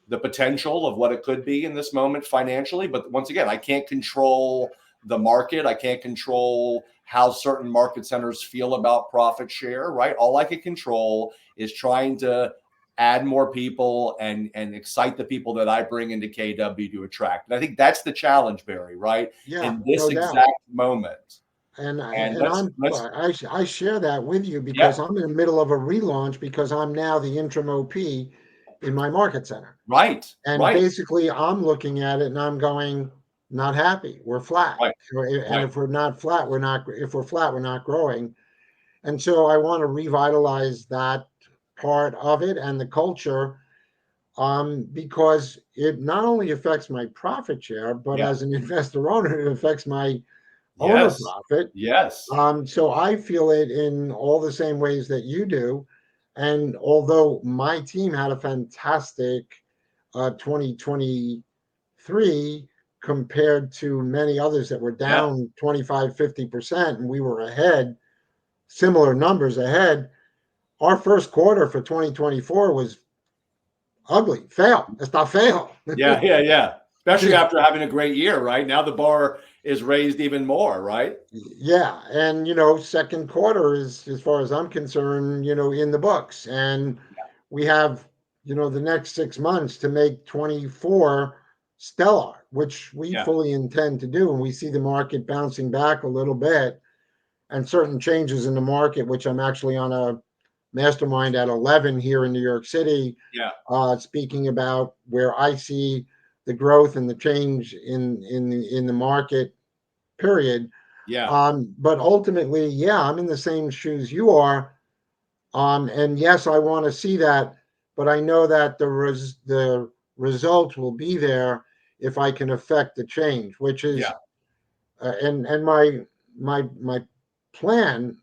the potential of what it could be in this moment financially. But once again, I can't control the market. I can't control how certain market centers feel about profit share, right? All I can control is trying to add more people and excite the people that I bring into KW to attract. And I think that's the challenge, Barry, right? Yeah, in this no exact doubt. moment. I share that with you because I'm in the middle of a relaunch because I'm now the interim OP in my market center. Right. And basically I'm looking at it and I'm going, not happy. We're flat. Right. And if we're not flat, if we're flat, we're not growing. And so I want to revitalize that part of it and the culture, because it not only affects my profit share, but as an investor owner, it affects my owner profit. Yes. So I feel it in all the same ways that you do. And although my team had a fantastic 2023 compared to many others that were down 25, 50%, and we were ahead, similar numbers ahead, our first quarter for 2024 was ugly. Fail. It's not fail. Yeah, yeah, yeah. Especially after having a great year, right? Now the bar is raised even more, right? Yeah, and second quarter is, as far as I'm concerned, in the books, and we have the next 6 months to make 24 stellar, which we Yeah, fully intend to do, and we see the market bouncing back a little bit, and certain changes in the market, which I'm actually on a mastermind at 11 here in New York City, yeah, speaking about where I see the growth and the change in the market. Period. yeah, But ultimately, yeah, I'm in the same shoes you are. And yes, I want to see that, but I know that the result will be there if I can affect the change, which yeah, is and my plan,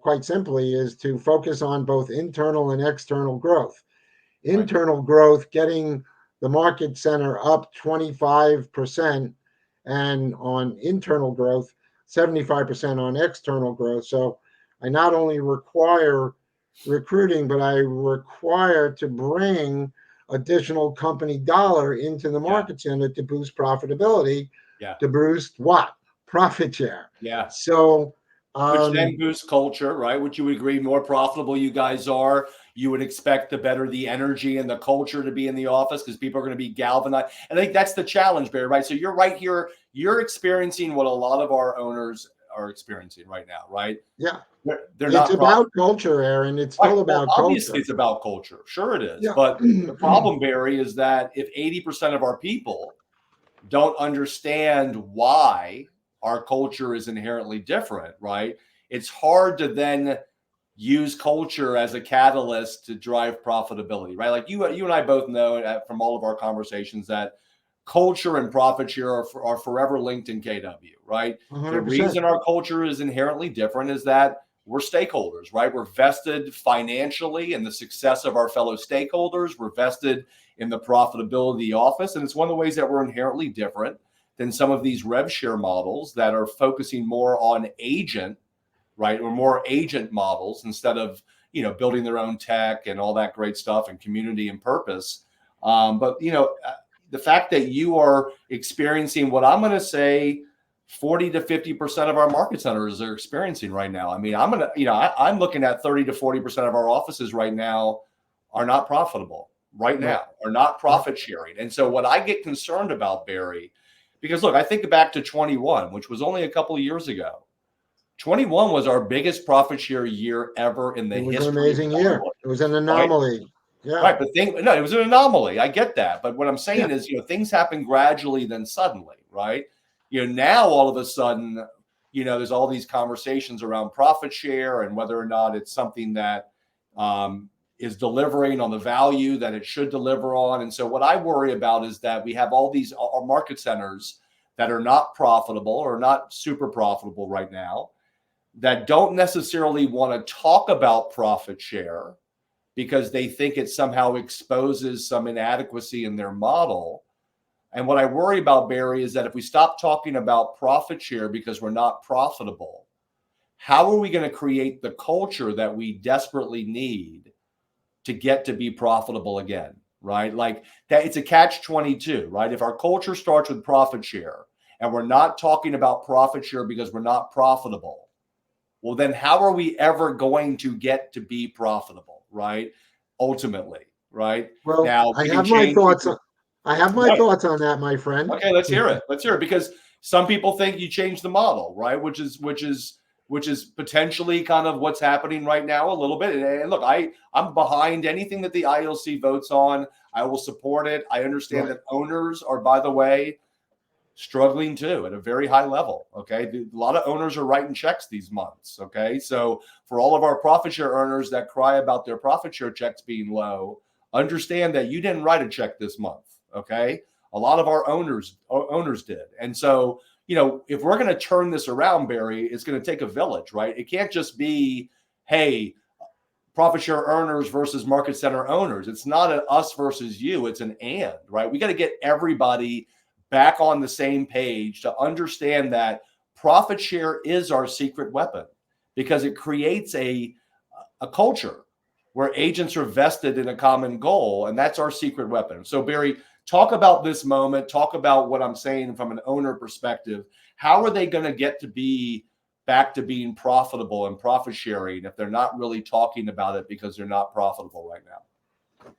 quite simply, is to focus on both internal and external growth. right. Internal growth, getting the market center up 25%, and on internal growth, 75% on external growth. So I not only require recruiting, but I require to bring additional company dollar into the Yeah, market center to boost profitability, yeah, to boost what? Profit share. yeah. So, Which then um, boosts culture, right? Would you agree? More profitable you guys are, you would expect the better the energy and the culture to be in the office because people are going to be galvanized. And I think that's the challenge, Barry, right? So you're right here. You're experiencing what a lot of our owners are experiencing right now, right? yeah, They're it's not about profitable. culture, Aaron. It's Right. still Well, about obviously, culture. it's about culture. Sure, it is. Yeah. But the problem, Barry, is that if 80% of our people don't understand why our culture is inherently different, right? It's hard to then use culture as a catalyst to drive profitability, right? Like you and I both know from all of our conversations that culture and profit share are forever linked in KW, right? The 100%. reason our culture is inherently different is that we're stakeholders, right? We're vested financially in the success of our fellow stakeholders. We're vested in the profitability of the office. And it's one of the ways that we're inherently different than some of these rev share models that are focusing more on agent, right? Or more agent models instead of, building their own tech and all that great stuff and community and purpose. But, the fact that you are experiencing what I'm going to say 40 to 50% of our market centers are experiencing right now. I mean, I'm looking at 30 to 40% of our offices right now are not profitable right Right. now, are not Yeah. profit sharing. And so what I get concerned about, Barry, because look, I think back to 21, which was only a couple of years ago. 21 was our biggest profit share year ever in the It was an history of amazing the year. company, It was an right? anomaly. Yeah. Right, but no, it was an anomaly. I get that, but what I'm Yeah. saying is, things happen gradually, then suddenly, right? Now all of a sudden, there's all these conversations around profit share and whether or not it's something that is delivering on the value that it should deliver on. And so, what I worry about is that we have all these market centers that are not profitable or not super profitable right now that don't necessarily want to talk about profit share because they think it somehow exposes some inadequacy in their model. And what I worry about, Barry, is that if we stop talking about profit share because we're not profitable, how are we going to create the culture that we desperately need to get to be profitable again? Right? Like that, it's a catch 22, right? If our culture starts with profit share and we're not talking about profit share because we're not profitable, well, then how are we ever going to get to be profitable, right? Ultimately, right? Well, Now I we can have my change. thoughts. I have my Right. thoughts on that, my friend. Okay, let's hear it. Let's hear it because some people think you change the model, right? Which is potentially kind of what's happening right now a little bit. And look, I'm behind anything that the ILC votes on. I will support it. I understand Right. that owners are, by the way, struggling too at a very high level. Okay. A lot of owners are writing checks these months. Okay. So for all of our profit share earners that cry about their profit share checks being low, understand that you didn't write a check this month. Okay. A lot of our owners did. And so, if we're going to turn this around, Barry, it's going to take a village, right? It can't just be, hey, profit share earners versus market center owners. It's not an us versus you. It's an and, right? We got to get everybody back on the same page to understand that profit share is our secret weapon because it creates a culture. where agents are vested in a common goal, and that's our secret weapon. So Barry, talk about this moment. Talk about what I'm saying from an owner perspective. How are they going to get to be back to being profitable and profit sharing if they're not really talking about it because they're not profitable right now?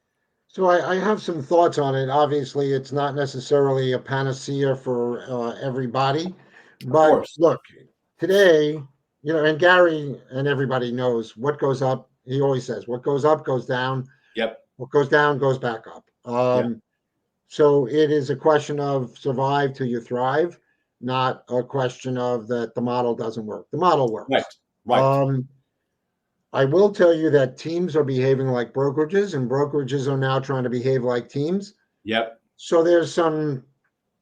So I have some thoughts on it. Obviously, it's not necessarily a panacea for everybody, Of but course. look, today, and Gary and everybody knows what goes up. He always says, what goes up goes down. Yep. What goes down goes back up. Yeah. So it is a question of survive till you thrive, not a question of that the model doesn't work. The model Right. works. Right. I will tell you that teams are behaving like brokerages, and brokerages are now trying to behave like teams. Yep. So there's some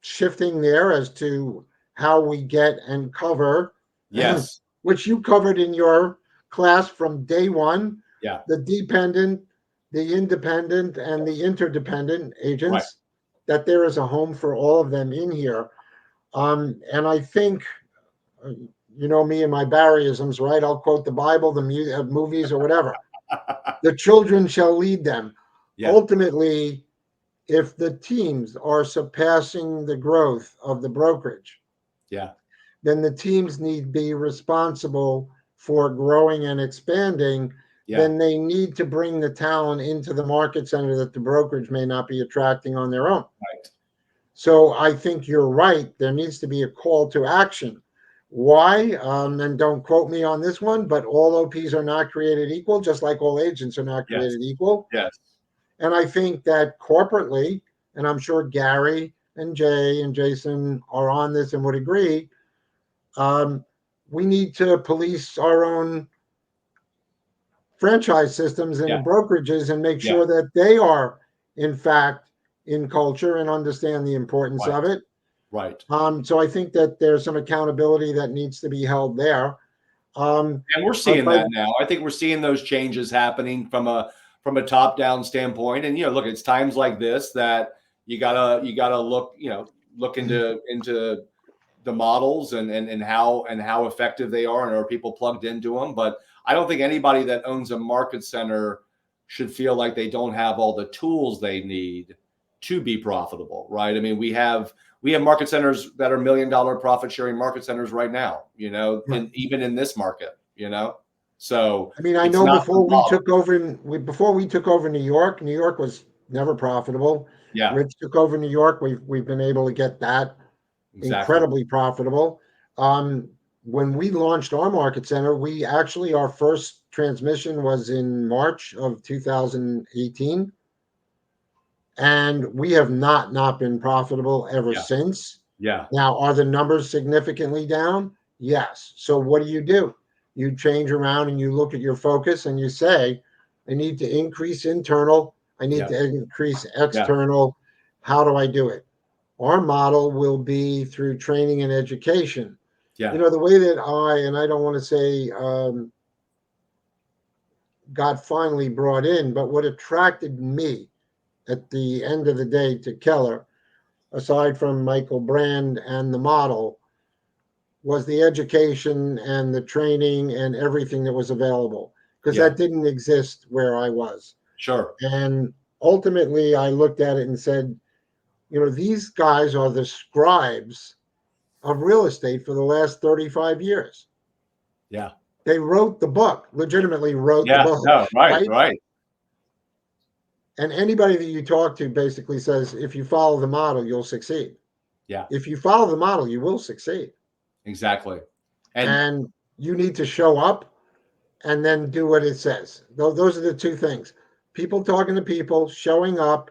shifting there as to how we get and cover, Yes. which you covered in your class from day one, Yeah. the dependent, the independent, and the interdependent Right. agents, that there is a home for all of them in here. And I think, me and my Barryisms, right? I'll quote the Bible, the movies, or whatever. The children shall lead them. Yeah. Ultimately, if the teams are surpassing the growth of the brokerage, Yeah. then the teams need to be responsible for growing and expanding. Yeah. Then they need to bring the talent into the market center that the brokerage may not be attracting on their own. Right. So I think you're right. There needs to be a call to action. Why? And don't quote me on this one, but all OPs are not created equal, just like all agents are not Yes. created equal. Yes. And I think that corporately, and I'm sure Gary and Jay and Jason are on this and would agree, we need to police our own franchise systems Yeah. and brokerages and make Yeah. sure that they are, in fact, in culture and understand the importance Right. of it. Right. So I think that there's some accountability that needs to be held there. And we're seeing that now. I think we're seeing those changes happening from a top down standpoint. And look, it's times like this that you gotta look into the models and how effective they are, and are people plugged into them. But I don't think anybody that owns a market center should feel like they don't have all the tools they need to be profitable, right? I mean, we have market centers that are $1 million profit sharing market centers right now, Right. even in this market, So I mean, I it's know not the before we model. took over New York was never profitable. Yeah, Rich took over New York. We've been able to get that exactly. incredibly profitable. When we launched our market center, our first transmission was in March of 2018, and we have not been profitable ever Yeah, since. yeah, Now, are the numbers significantly down? Yes. So what do? You change around and you look at your focus and you say, I need to increase internal, I need yeah, to increase yeah, external. How do I do it? Our model will be through training and education. yeah, The way that and I don't want to say got finally brought in, but what attracted me at the end of the day to Keller, aside from Michael Brand and the model, was the education and the training and everything that was available, because yeah. that didn't exist where I was. Sure. And ultimately, I looked at it and said, these guys are the scribes of real estate for the last 35 years. Yeah. They wrote the book, legitimately wrote the Yeah. book, No. Right. right? Right. And anybody that you talk to basically says, if you follow the model, you'll succeed. Yeah. If you follow the model, you will succeed. Exactly. And And you need to show up and then do what it says. Those are the two things: people talking to people, showing up,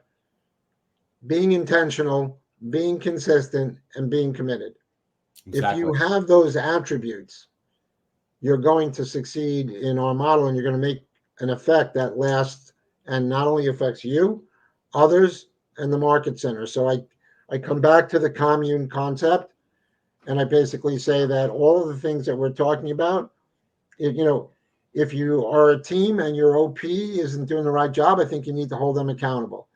being intentional, being consistent, and being committed. If exactly. you have those attributes, you're going to succeed in our model, and you're going to make an effect that lasts and not only affects you, others, and the market center. So I come back to the commune concept, and I basically say that all of the things that we're talking about, if you are a team and your OP isn't doing the right job, I think you need to hold them accountable.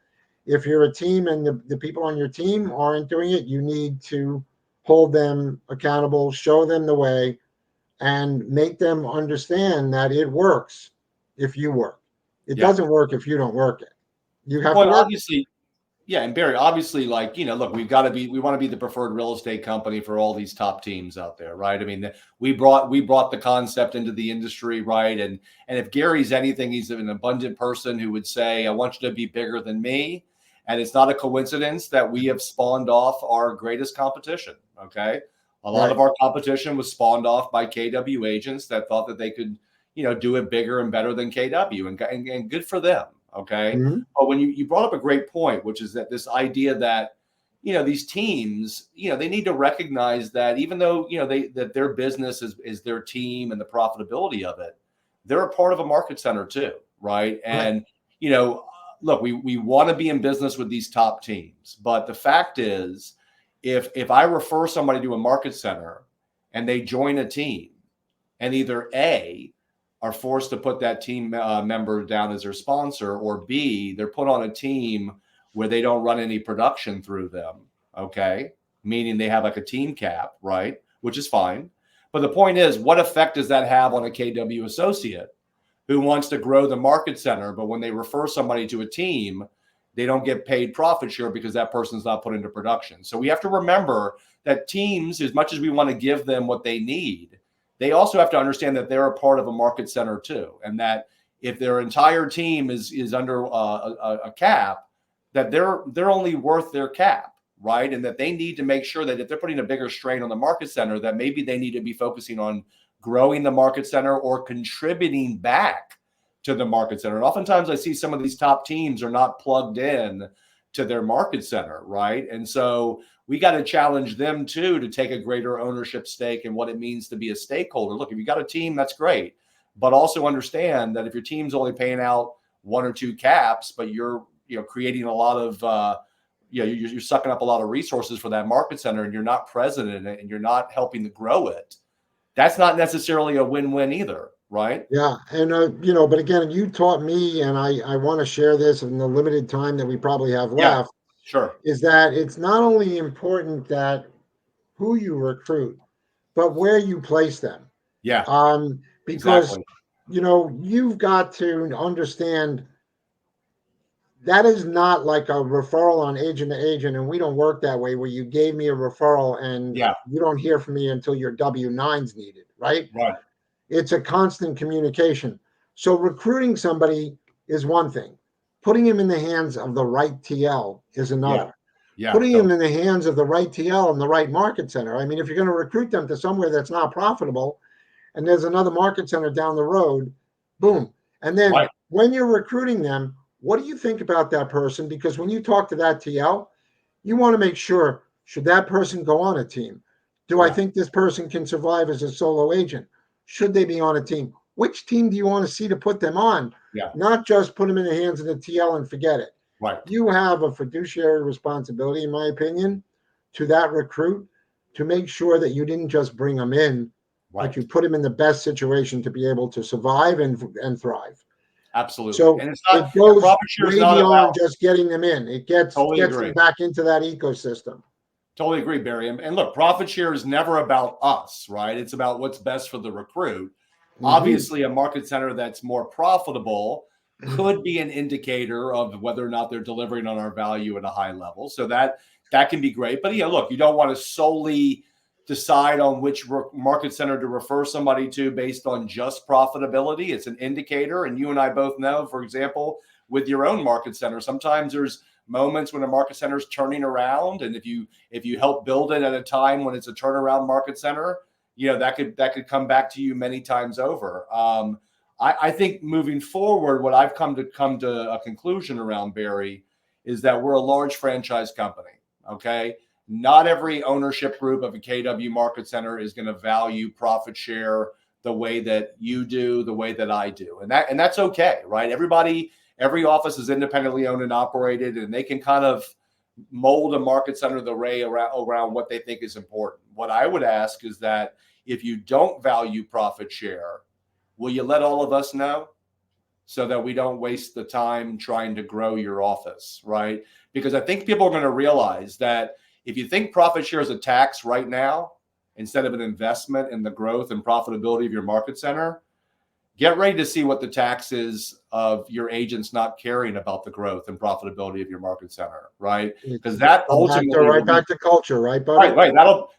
If you're a team and the people on your team aren't doing it, you need to hold them accountable, show them the way, and make them understand that it works if you work. It Yeah. doesn't work if you don't work it. You have to Well, work. obviously, yeah, and Barry, obviously, like, look, we want to be the preferred real estate company for all these top teams out there, right? I mean, we brought the concept into the industry, right? And if Gary's anything, he's an abundant person who would say, I want you to be bigger than me. And it's not a coincidence that we have spawned off our greatest competition. Okay. A lot of our competition was spawned off by KW agents that thought that they could, do it bigger and better than KW, and good for them. Okay. Mhm. But when you brought up a great point, which is that this idea that, these teams, they need to recognize that even though, that their business is their team and the profitability of it, they're a part of a market center too. Right. And, look, we want to be in business with these top teams, but the fact is, if I refer somebody to a market center and they join a team, and either A, are forced to put that team member down as their sponsor, or B, they're put on a team where they don't run any production through them, okay? Meaning they have like a team cap, right? Which is fine. But the point is, what effect does that have on a KW associate who wants to grow the market center, but when they refer somebody to a team, they don't get paid profit share because that person's not put into production? So we have to remember that teams, as much as we want to give them what they need, they also have to understand that they're a part of a market center too, and that if their entire team is under a cap, that they're only worth their cap, right? And that they need to make sure that if they're putting a bigger strain on the market center, that maybe they need to be focusing on growing the market center or contributing back to the market center. And oftentimes I see some of these top teams are not plugged in to their market center, right? And so we got to challenge them too to take a greater ownership stake in what it means to be a stakeholder. Look, if you got a team, that's great, but also understand that if your team's only paying out one or two caps, but you're creating a lot of you're sucking up a lot of resources for that market center, and you're not present in it, and you're not helping to grow it, that's not necessarily a win-win either, right? Yeah. And, but again, you taught me, and I want to share this in the limited time that we probably have Yeah, left, sure. is that it's not only important that who you recruit, but where you place them. Yeah, Because, exactly. you've got to understand that is not like a referral on agent to agent. And we don't work that way where you gave me a referral and Yeah, you don't hear from me until your W-9's needed, right? right. It's a constant communication. So recruiting somebody is one thing. Putting him in the hands of the right TL is Yeah, another. yeah, Putting him totally. in the hands of the right TL and the right market center. I mean, if you're going to recruit them to somewhere that's not profitable and there's another market center down the road, boom. And then Right. when you're recruiting them, what do you think about that person? Because when you talk to that TL, you want to make sure, should that person go on a team? Do I Yeah, think this person can survive as a solo agent? Should they be on a team? Which team do you want to see to put them on? yeah, Not just put them in the hands of the TL and forget it. right, You have a fiduciary responsibility, in my opinion, to that recruit to make sure that you didn't just bring them in, but right. you put them in the best situation to be able to survive and thrive. Absolutely. So And it's not, it and goes profit share is way not about, beyond just getting them in. It totally gets them agree. back into that ecosystem. Totally agree, Barry. And look, profit share is never about us, right? It's about what's best for the recruit. Mm-hmm. Obviously, a market center that's more profitable could be an indicator of whether or not they're delivering on our value at a high level. So that can be great. But look, you don't want to solely decide on which market center to refer somebody to based on just profitability. It's an indicator. And you and I both know, for example, with your own market center, sometimes there's moments when a market center is turning around, and if you help build it at a time when it's a turnaround market center, that could come back to you many times over. I think moving forward, what I've come to a conclusion around, Barry, is that we're a large franchise company. Okay, not every ownership group of a KW market center is going to value profit share the way that you do, the way that I do, and that's okay, right? Every office is independently owned and operated, and they can kind of mold a market center the way around what they think is important. What I would ask is that if you don't value profit share, will you let all of us know so that we don't waste the time trying to grow your office, right? Because I think people are going to realize that if you think profit share is a tax right now, instead of an investment in the growth and profitability of your market center, get ready to see what the tax is of your agents not caring about the growth and profitability of your market center, right? Because that ultimately right back to culture, right, buddy? right.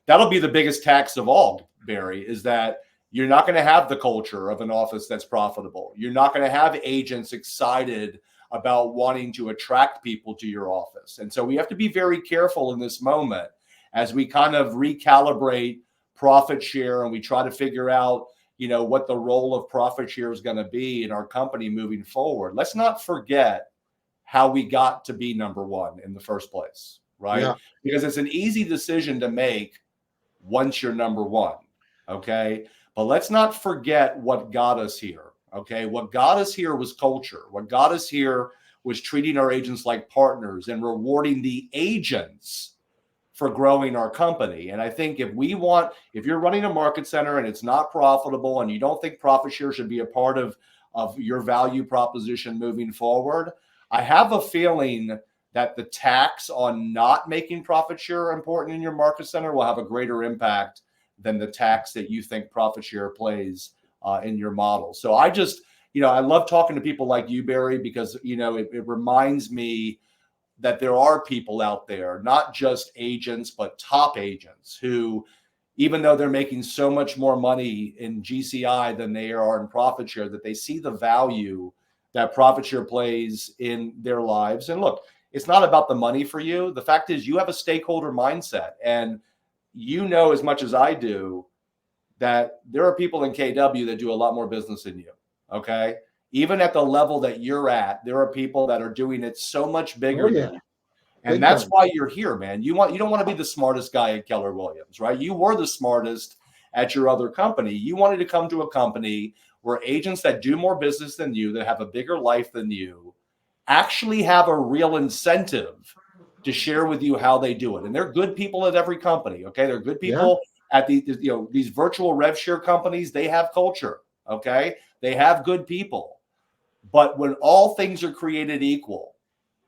That'll be the biggest tax of all, Barry, is that you're not going to have the culture of an office that's profitable. You're not going to have agents excited about wanting to attract people to your office. And so we have to be very careful in this moment as we kind of recalibrate profit share and we try to figure out, what the role of profit share is going to be in our company moving forward. Let's not forget how we got to be number one in the first place, right? Yeah. Because it's an easy decision to make once you're number one, okay? But let's not forget what got us here, okay? What got us here was culture. What got us here was treating our agents like partners and rewarding the agents for growing our company. And I think if you're running a market center and it's not profitable and you don't think profit share should be a part of your value proposition moving forward, I have a feeling that the tax on not making profit share important in your market center will have a greater impact than the tax that you think profit share plays in your model. So I just, I love talking to people like you, Barry, because, it reminds me that there are people out there, not just agents, but top agents who, even though they're making so much more money in GCI than they are in profit share, that they see the value that profit share plays in their lives. And look, it's not about the money for you. The fact is you have a stakeholder mindset, and as much as I do that there are people in KW that do a lot more business than you. Okay. Even at the level that you're at, there are people that are doing it so much bigger than you. And that's why you're here, man. You don't want to be the smartest guy at Keller Williams, right? You were the smartest at your other company. You wanted to come to a company where agents that do more business than you, that have a bigger life than you, actually have a real incentive to share with you how they do it. And they're good people at every company. Okay. They're good people at these virtual rev share companies. They have culture. Okay. They have good people. But when all things are created equal,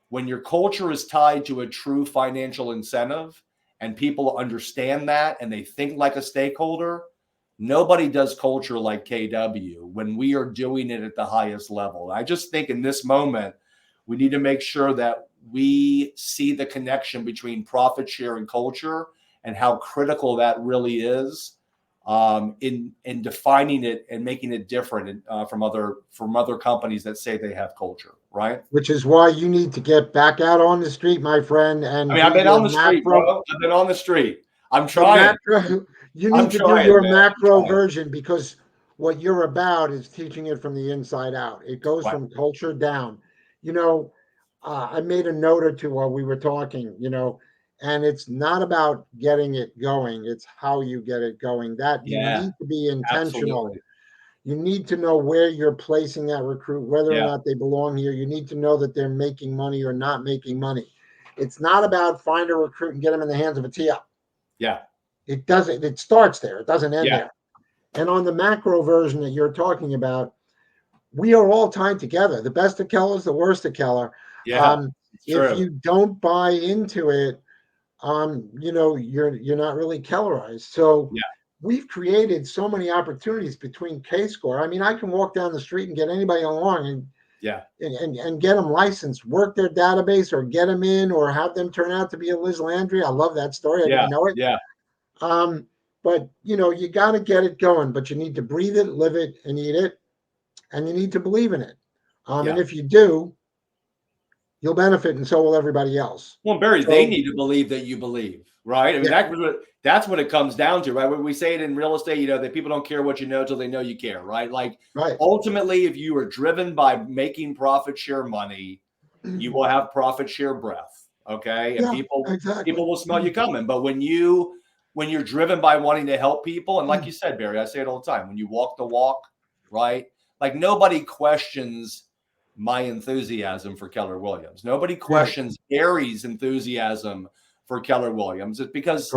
when your culture is tied to a true financial incentive and people understand that and they think like a stakeholder, nobody does culture like KW when we are doing it at the highest level. I just think in this moment, we need to make sure that we see the connection between profit share and culture and how critical that really is in defining it and making it different from other companies that say they have culture, right? Which is why you need to get back out on the street, my friend. And I've been on the street, bro. I've been on the street. I'm trying. You need to do your macro version, because what you're about is teaching it from the inside out. It goes from culture down. I made a note or two while we were talking, and it's not about getting it going. It's how you get it going. That you need to be intentional. Absolutely. You need to know where you're placing that recruit, whether or not they belong here. You need to know that they're making money or not making money. It's not about find a recruit and get them in the hands of a TL. Yeah. It doesn't. It starts there. It doesn't end there. And on the macro version that you're talking about, we are all tied together. The best of Keller is the worst of Keller. Yeah. If you don't buy into it, you're not really Kellerized. So we've created so many opportunities between K-Score. I mean, I can walk down the street and get anybody along and get them licensed, work their database, or get them in, or have them turn out to be a Liz Landry. I love that story. I didn't know it. Yeah. But you got to get it going, but you need to breathe it, live it, and eat it. And you need to believe in it. And if you do, you'll benefit, and so will everybody else. Well, Barry, they need to believe that you believe, right? I mean, that's what it comes down to, right? When we say it in real estate, that people don't care what you know till they know you care, right? Like, ultimately, if you are driven by making profit share money, you will have profit share breath, okay? And people will smell you coming. But when you're driven by wanting to help people, and like you said, Barry, I say it all the time, when you walk the walk, right? Like, nobody questions my enthusiasm for Keller Williams. Nobody questions Gary's enthusiasm for Keller Williams. It's because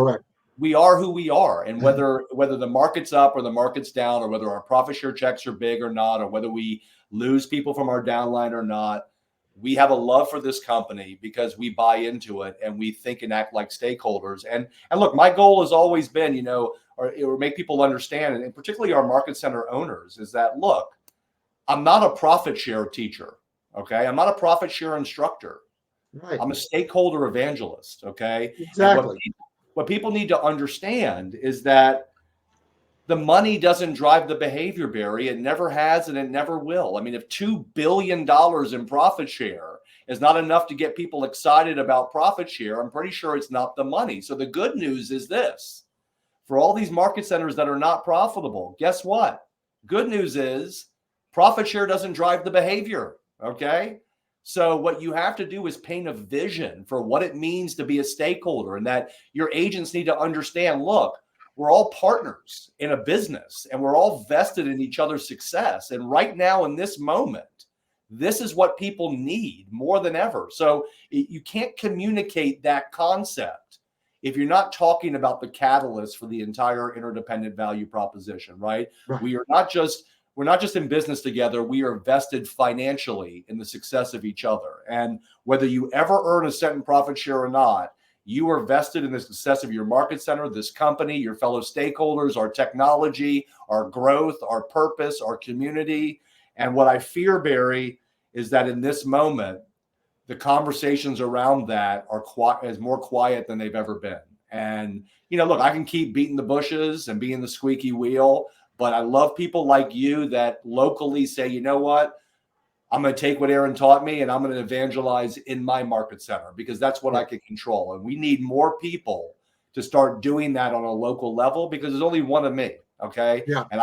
we are who we are. And whether the market's up or the market's down, or whether our profit share checks are big or not, or whether we lose people from our downline or not, we have a love for this company because we buy into it and we think and act like stakeholders. And look, my goal has always been, or make people understand, and particularly our market center owners, is that, look, I'm not a profit share teacher. Okay. I'm not a profit share instructor. Right. I'm a stakeholder evangelist. Okay. Exactly. And what people need to understand is that the money doesn't drive the behavior, Barry. It never has, and it never will. I mean, if $2 billion in profit share is not enough to get people excited about profit share, I'm pretty sure it's not the money. So the good news is this: for all these market centers that are not profitable, guess what? Good news is profit share doesn't drive the behavior. Okay. So what you have to do is paint a vision for what it means to be a stakeholder, and that your agents need to understand, look, we're all partners in a business and we're all vested in each other's success. And right now in this moment, this is what people need more than ever. So you can't communicate that concept if you're not talking about the catalyst for the entire interdependent value proposition, right? Right. We're not just in business together. We are vested financially in the success of each other. And whether you ever earn a cent in profit share or not, you are vested in the success of your market center, this company, your fellow stakeholders, our technology, our growth, our purpose, our community. And what I fear, Barry, is that in this moment, the conversations around that are more quiet than they've ever been. And, look, I can keep beating the bushes and being the squeaky wheel, but I love people like you that locally say, you know what? I'm going to take what Aaron taught me and I'm going to evangelize in my market center, because that's what I can control. And we need more people to start doing that on a local level, because there's only one of me. Okay. Yeah. And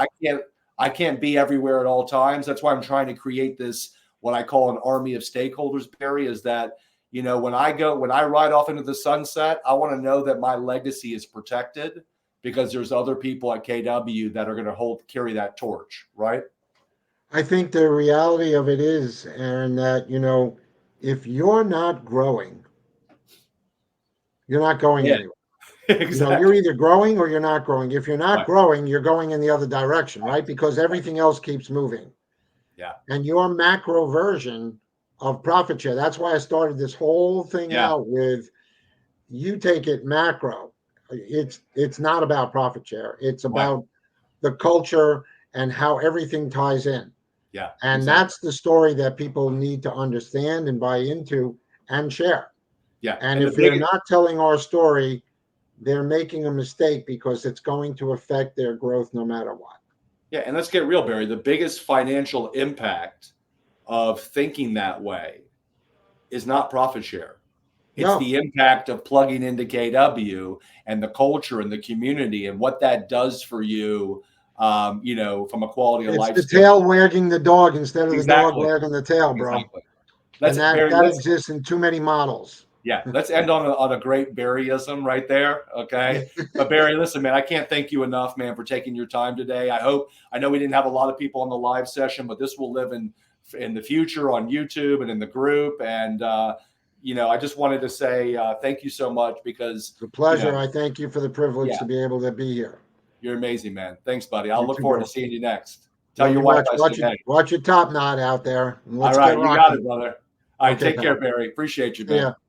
I can't be everywhere at all times. That's why I'm trying to create this, what I call an army of stakeholders, Barry, is that, when I ride off into the sunset, I want to know that my legacy is protected, because there's other people at KW that are going to carry that torch. Right. I think the reality of it is, and that, if you're not growing, you're not going anywhere. Exactly. You're either growing or you're not growing. If you're not Right. growing, you're going in the other direction, right? Because everything else keeps moving. Yeah. And your macro version of profit share, that's why I started this whole thing out with, you take it macro. It's not about profit share. It's about the culture and how everything ties in. Yeah. And that's the story that people need to understand and buy into and share. Yeah. And if they're not telling our story, they're making a mistake, because it's going to affect their growth no matter what. Yeah. And let's get real, Barry. The biggest financial impact of thinking that way is not profit share. It's the impact of plugging into KW and the culture and the community and what that does for you, from a quality of life. It's the tail wagging the dog instead of the dog Exactly. wagging the tail, bro. Exactly. And that exists in too many models. Yeah, let's end on a great Barryism right there, okay? But Barry, listen, man, I can't thank you enough, man, for taking your time today. I know we didn't have a lot of people on the live session, but this will live in the future on YouTube and in the group. And I just wanted to say thank you so much, because it's a pleasure. I thank you for the privilege to be able to be here. You're amazing, man. Thanks, buddy. I'll look forward to seeing you next. Tell your wife watch your top knot out there. All right, you got it, brother. All right, take care, Barry. Appreciate you, man.